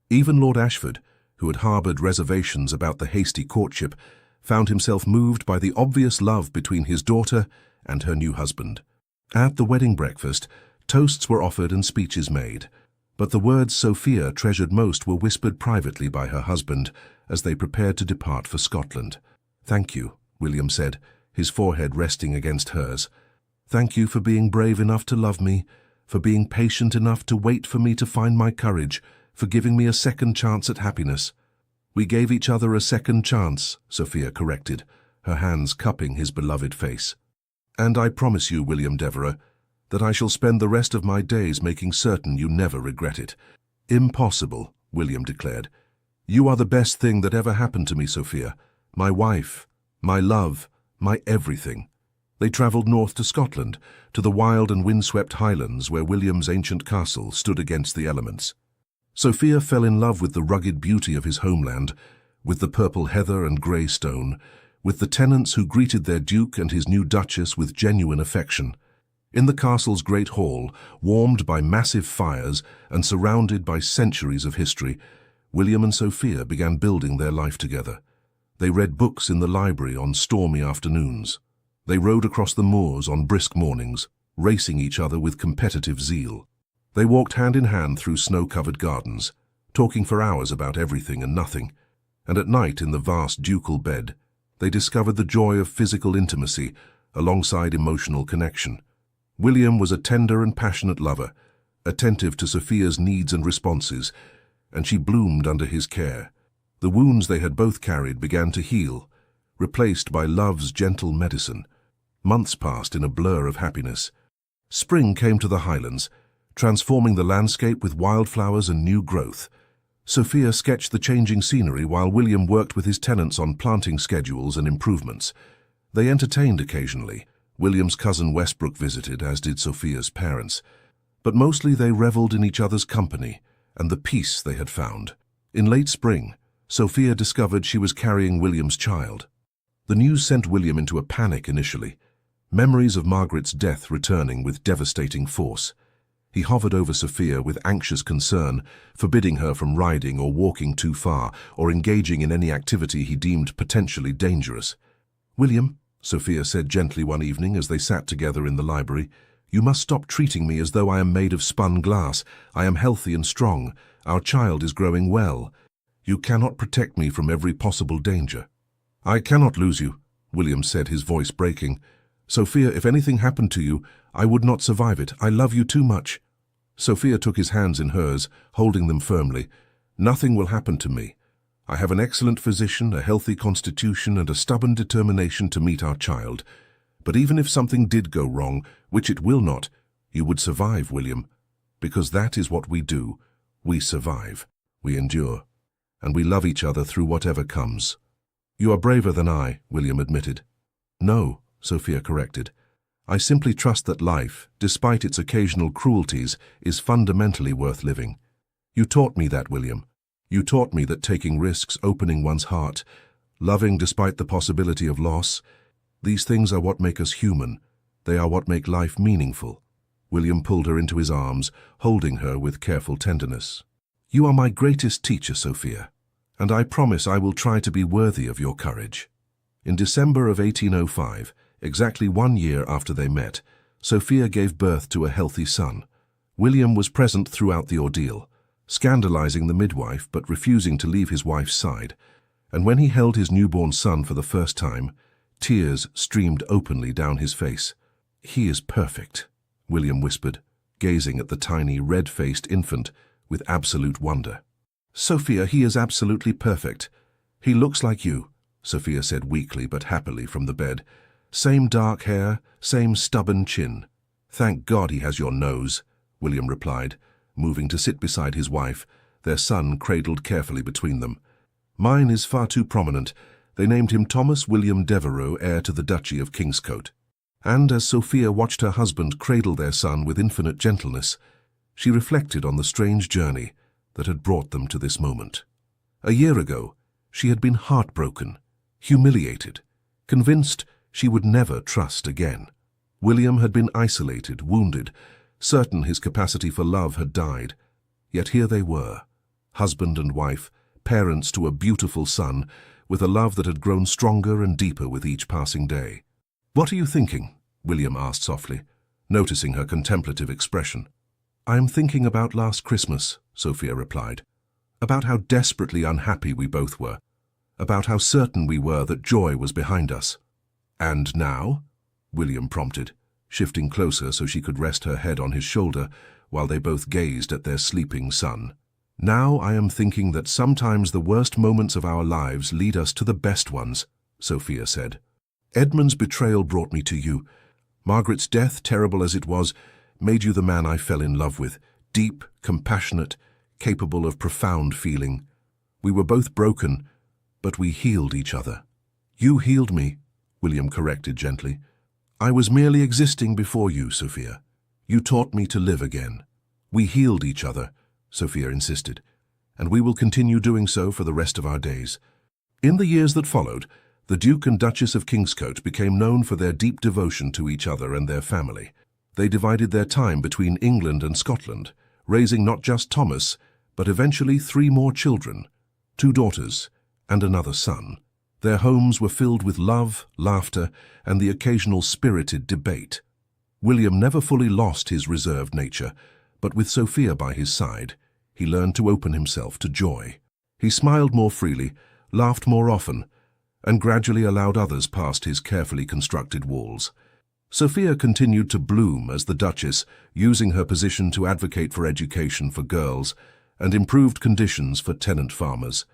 Speaker 1: Even Lord Ashford, who had harboured reservations about the hasty courtship, found himself moved by the obvious love between his daughter and her new husband. At the wedding breakfast, toasts were offered and speeches made, but the words Sophia treasured most were whispered privately by her husband as they prepared to depart for Scotland. "Thank you," William said, his forehead resting against hers. "Thank you for being brave enough to love me, for being patient enough to wait for me to find my courage, for giving me a second chance at happiness." "We gave each other a second chance," Sophia corrected, her hands cupping his beloved face. "And I promise you, William Devereux, that I shall spend the rest of my days making certain you never regret it." "Impossible," William declared. "You are the best thing that ever happened to me, Sophia. My wife, my love, my everything." They travelled north to Scotland, to the wild and windswept highlands where William's ancient castle stood against the elements. Sophia fell in love with the rugged beauty of his homeland, with the purple heather and grey stone, with the tenants who greeted their duke and his new duchess with genuine affection. In the castle's great hall, warmed by massive fires and surrounded by centuries of history, William and Sophia began building their life together. They read books in the library on stormy afternoons. They rode across the moors on brisk mornings, racing each other with competitive zeal. They walked hand in hand through snow-covered gardens, talking for hours about everything and nothing, and at night in the vast ducal bed, they discovered the joy of physical intimacy alongside emotional connection. William was a tender and passionate lover, attentive to Sophia's needs and responses, and she bloomed under his care. The wounds they had both carried began to heal, replaced by love's gentle medicine. Months passed in a blur of happiness. Spring came to the highlands, transforming the landscape with wildflowers and new growth. Sophia sketched the changing scenery while William worked with his tenants on planting schedules and improvements. They entertained occasionally. William's cousin Westbrook visited, as did Sophia's parents. But mostly they revelled in each other's company and the peace they had found. In late spring, Sophia discovered she was carrying William's child. The news sent William into a panic initially, memories of Margaret's death returning with devastating force. He hovered over Sophia with anxious concern, forbidding her from riding or walking too far or engaging in any activity he deemed potentially dangerous. "William," Sophia said gently one evening as they sat together in the library, "you must stop treating me as though I am made of spun glass. I am healthy and strong. Our child is growing well. You cannot protect me from every possible danger." "I cannot lose you," William said, his voice breaking. "Sophia, if anything happened to you, I would not survive it. I love you too much." Sophia took his hands in hers, holding them firmly. "Nothing will happen to me. I have an excellent physician, a healthy constitution, and a stubborn determination to meet our child. But even if something did go wrong, which it will not, you would survive, William. Because that is what we do. We survive. We endure. And we love each other through whatever comes." "You are braver than I," William admitted. "No," Sophia corrected. "I simply trust that life, despite its occasional cruelties, is fundamentally worth living. You taught me that, William. You taught me that taking risks, opening one's heart, loving despite the possibility of loss, these things are what make us human. They are what make life meaningful." William pulled her into his arms, holding her with careful tenderness. "You are my greatest teacher, Sophia, and I promise I will try to be worthy of your courage." In December of 1805, exactly 1 year after they met, Sophia gave birth to a healthy son. William was present throughout the ordeal. scandalizing the midwife but refusing to leave his wife's side, and when he held his newborn son for the first time, tears streamed openly down his face. "He is perfect," William whispered, gazing at the tiny, red-faced infant with absolute wonder. "Sophia, he is absolutely perfect. He looks like you," Sophia said weakly but happily from the bed. "Same dark hair, same stubborn chin." "Thank God he has your nose," William replied, moving to sit beside his wife, their son cradled carefully between them. "Mine is far too prominent. They named him Thomas William Devereux, heir to the Duchy of Kingscote." And as Sophia watched her husband cradle their son with infinite gentleness, she reflected on the strange journey that had brought them to this moment. A year ago, she had been heartbroken, humiliated, convinced she would never trust again. William had been isolated, wounded, certain his capacity for love had died. Yet here they were, husband and wife, parents to a beautiful son, with a love that had grown stronger and deeper with each passing day. "What are you thinking?" William asked softly, noticing her contemplative expression. "I am thinking about last Christmas," Sophia replied. "About how desperately unhappy we both were. About how certain we were that joy was behind us." "And now?" William prompted, shifting closer so she could rest her head on his shoulder while they both gazed at their sleeping son. "Now I am thinking that sometimes the worst moments of our lives lead us to the best ones," Sophia said. "Edmund's betrayal brought me to you. Margaret's death, terrible as it was, made you the man I fell in love with, deep, compassionate, capable of profound feeling. We were both broken, but we healed each other." "You healed me," William corrected gently. "I was merely existing before you, Sophia. You taught me to live again." "We healed each other," Sophia insisted, "and we will continue doing so for the rest of our days." In the years that followed, the Duke and Duchess of Kingscote became known for their deep devotion to each other and their family. They divided their time between England and Scotland, raising not just Thomas, but eventually 3 more children, 2 daughters and another son. Their homes were filled with love, laughter, and the occasional spirited debate. William never fully lost his reserved nature, but with Sophia by his side, he learned to open himself to joy. He smiled more freely, laughed more often, and gradually allowed others past his carefully constructed walls. Sophia continued to bloom as the Duchess, using her position to advocate for education for girls and improved conditions for tenant farmers.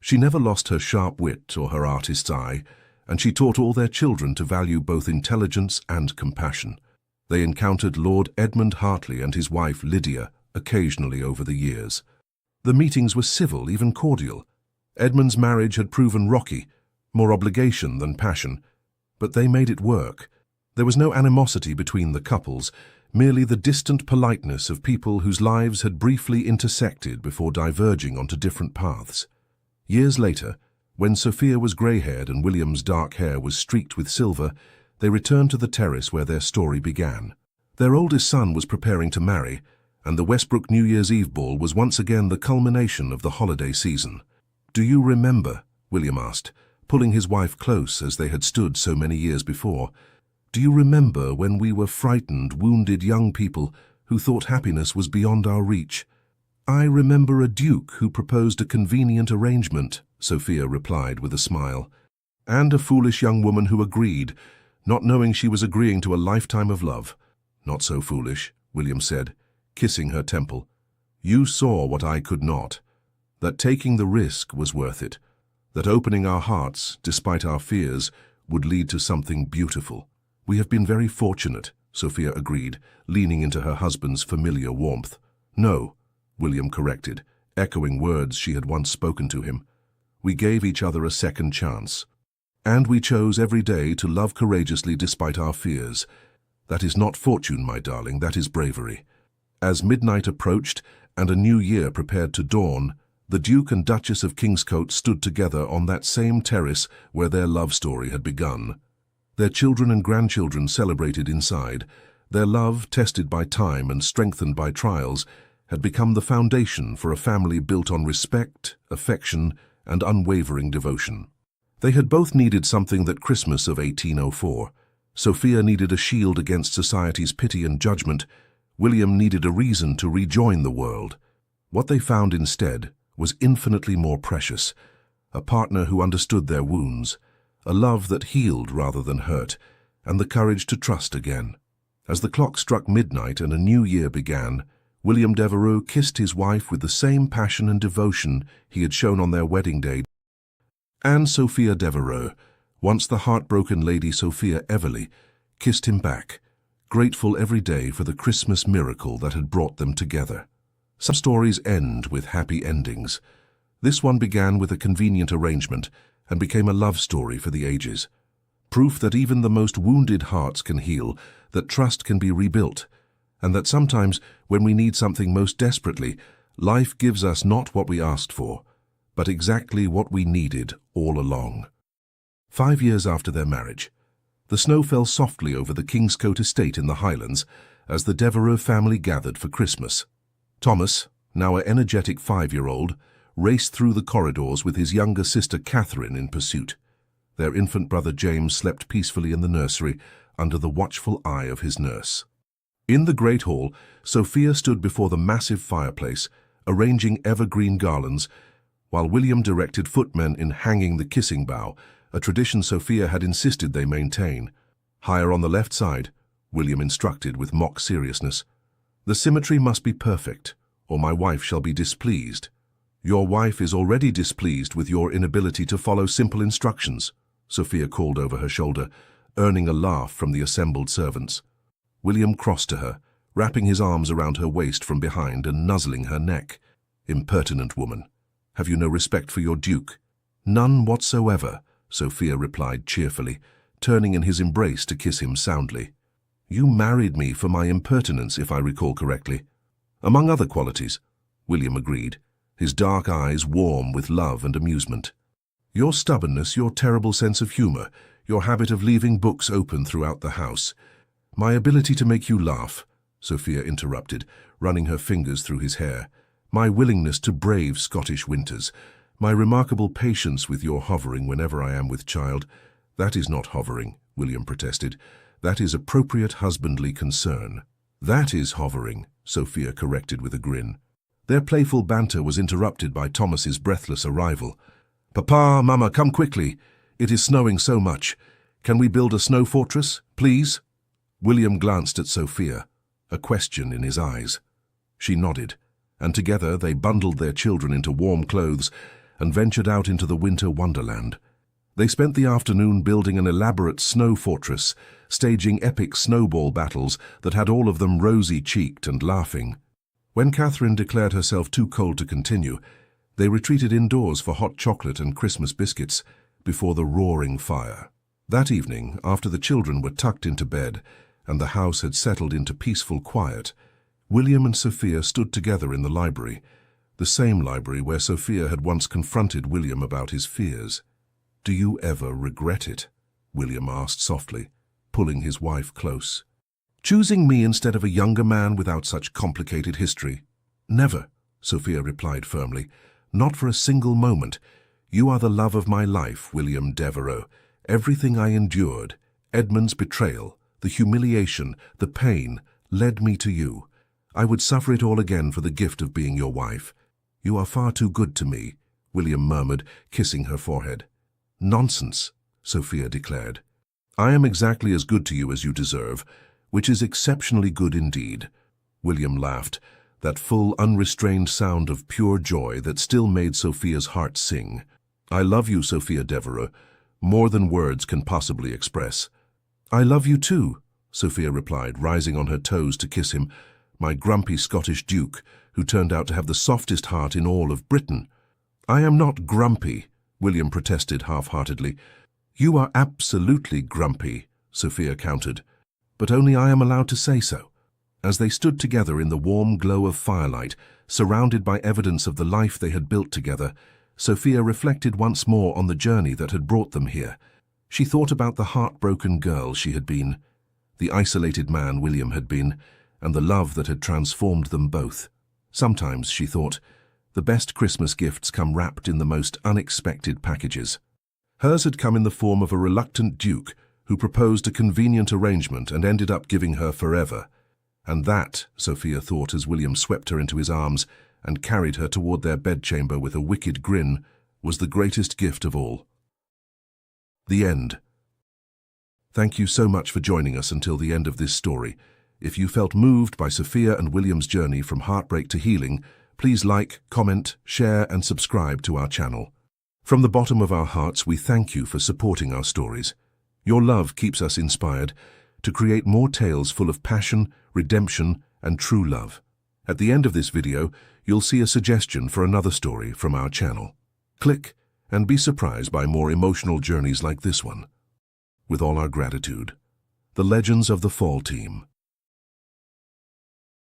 Speaker 1: She never lost her sharp wit or her artist's eye, and she taught all their children to value both intelligence and compassion. They encountered Lord Edmund Hartley and his wife Lydia occasionally over the years. The meetings were civil, even cordial. Edmund's marriage had proven rocky, more obligation than passion, but they made it work. There was no animosity between the couples, merely the distant politeness of people whose lives had briefly intersected before diverging onto different paths. Years later, when Sophia was grey-haired and William's dark hair was streaked with silver, they returned to the terrace where their story began. Their oldest son was preparing to marry, and the Westbrook New Year's Eve ball was once again the culmination of the holiday season. "Do you remember?" William asked, pulling his wife close as they had stood so many years before. "Do you remember when we were frightened, wounded young people who thought happiness was beyond our reach?" "I remember a duke who proposed a convenient arrangement," Sophia replied with a smile. "And a foolish young woman who agreed, not knowing she was agreeing to a lifetime of love." "Not so foolish," William said, kissing her temple. "You saw what I could not, that taking the risk was worth it, that opening our hearts, despite our fears, would lead to something beautiful." "We have been very fortunate," Sophia agreed, leaning into her husband's familiar warmth. "No," William corrected, echoing words she had once spoken to him. "We gave each other a second chance. And we chose every day to love courageously despite our fears. That is not fortune, my darling, that is bravery." As midnight approached and a new year prepared to dawn, the Duke and Duchess of Kingscote stood together on that same terrace where their love story had begun. Their children and grandchildren celebrated inside. Their love, tested by time and strengthened by trials, had become the foundation for a family built on respect, affection, and unwavering devotion. They had both needed something that Christmas of 1804. Sophia needed a shield against society's pity and judgment. William needed a reason to rejoin the world. What they found instead was infinitely more precious, a partner who understood their wounds, a love that healed rather than hurt, and the courage to trust again. As the clock struck midnight and a new year began, William Devereux kissed his wife with the same passion and devotion he had shown on their wedding day. And Sophia Devereux, once the heartbroken Lady Sophia Everly, kissed him back, grateful every day for the Christmas miracle that had brought them together. Some stories end with happy endings. This one began with a convenient arrangement and became a love story for the ages. Proof that even the most wounded hearts can heal, that trust can be rebuilt, and that sometimes, when we need something most desperately, life gives us not what we asked for, but exactly what we needed all along. 5 years after their marriage, the snow fell softly over the Kingscote estate in the Highlands as the Devereux family gathered for Christmas. Thomas, now an energetic 5-year-old, raced through the corridors with his younger sister Catherine in pursuit. Their infant brother James slept peacefully in the nursery under the watchful eye of his nurse. In the great hall, Sophia stood before the massive fireplace, arranging evergreen garlands, while William directed footmen in hanging the kissing bough, a tradition Sophia had insisted they maintain. Higher on the left side, William instructed with mock seriousness, "The symmetry must be perfect, or my wife shall be displeased." "Your wife is already displeased with your inability to follow simple instructions," Sophia called over her shoulder, earning a laugh from the assembled servants. William crossed to her, wrapping his arms around her waist from behind and nuzzling her neck. "Impertinent woman. Have you no respect for your duke?" "None whatsoever," Sophia replied cheerfully, turning in his embrace to kiss him soundly. "You married me for my impertinence, if I recall correctly." "Among other qualities," William agreed, his dark eyes warm with love and amusement. "Your stubbornness, your terrible sense of humor, your habit of leaving books open throughout the house. My ability to make you laugh," Sophia interrupted, running her fingers through his hair. "My willingness to brave Scottish winters. My remarkable patience with your hovering whenever I am with child." "That is not hovering," William protested. "That is appropriate husbandly concern." "That is hovering," Sophia corrected with a grin. Their playful banter was interrupted by Thomas's breathless arrival. "Papa, Mama, come quickly. It is snowing so much. Can we build a snow fortress, please?" William glanced at Sophia, a question in his eyes. She nodded, and together they bundled their children into warm clothes and ventured out into the winter wonderland. They spent the afternoon building an elaborate snow fortress, staging epic snowball battles that had all of them rosy-cheeked and laughing. When Catherine declared herself too cold to continue, they retreated indoors for hot chocolate and Christmas biscuits before the roaring fire. That evening, after the children were tucked into bed and the house had settled into peaceful quiet, William and Sophia stood together in the library, the same library where Sophia had once confronted William about his fears. "Do you ever regret it?" William asked softly, pulling his wife close. "Choosing me instead of a younger man without such complicated history?" "Never," Sophia replied firmly. "Not for a single moment. You are the love of my life, William Devereux. Everything I endured, Edmund's betrayal, the humiliation, the pain, led me to you. I would suffer it all again for the gift of being your wife." "You are far too good to me," William murmured, kissing her forehead. "Nonsense," Sophia declared. "I am exactly as good to you as you deserve, which is exceptionally good indeed." William laughed, that full, unrestrained sound of pure joy that still made Sophia's heart sing. "I love you, Sophia Devereux, more than words can possibly express." "I love you too," Sophia replied, rising on her toes to kiss him, "my grumpy Scottish duke, who turned out to have the softest heart in all of Britain." "I am not grumpy," William protested half-heartedly. "You are absolutely grumpy," Sophia countered, "but only I am allowed to say so." As they stood together in the warm glow of firelight, surrounded by evidence of the life they had built together, Sophia reflected once more on the journey that had brought them here. She thought about the heartbroken girl she had been, the isolated man William had been, and the love that had transformed them both. Sometimes, she thought, the best Christmas gifts come wrapped in the most unexpected packages. Hers had come in the form of a reluctant duke who proposed a convenient arrangement and ended up giving her forever. And that, Sophia thought as William swept her into his arms and carried her toward their bedchamber with a wicked grin was the greatest gift of all. The end. Thank you so much for joining us until the end of this story. If you felt moved by Sophia and William's journey from heartbreak to healing, please like, comment, share, and subscribe to our channel. From the bottom of our hearts, we thank you for supporting our stories. Your love keeps us inspired to create more tales full of passion, redemption, and true love. At the end of this video, you'll see a suggestion for another story from our channel. Click and be surprised by more emotional journeys like this one. With all our gratitude, the Legends of the Fall Team.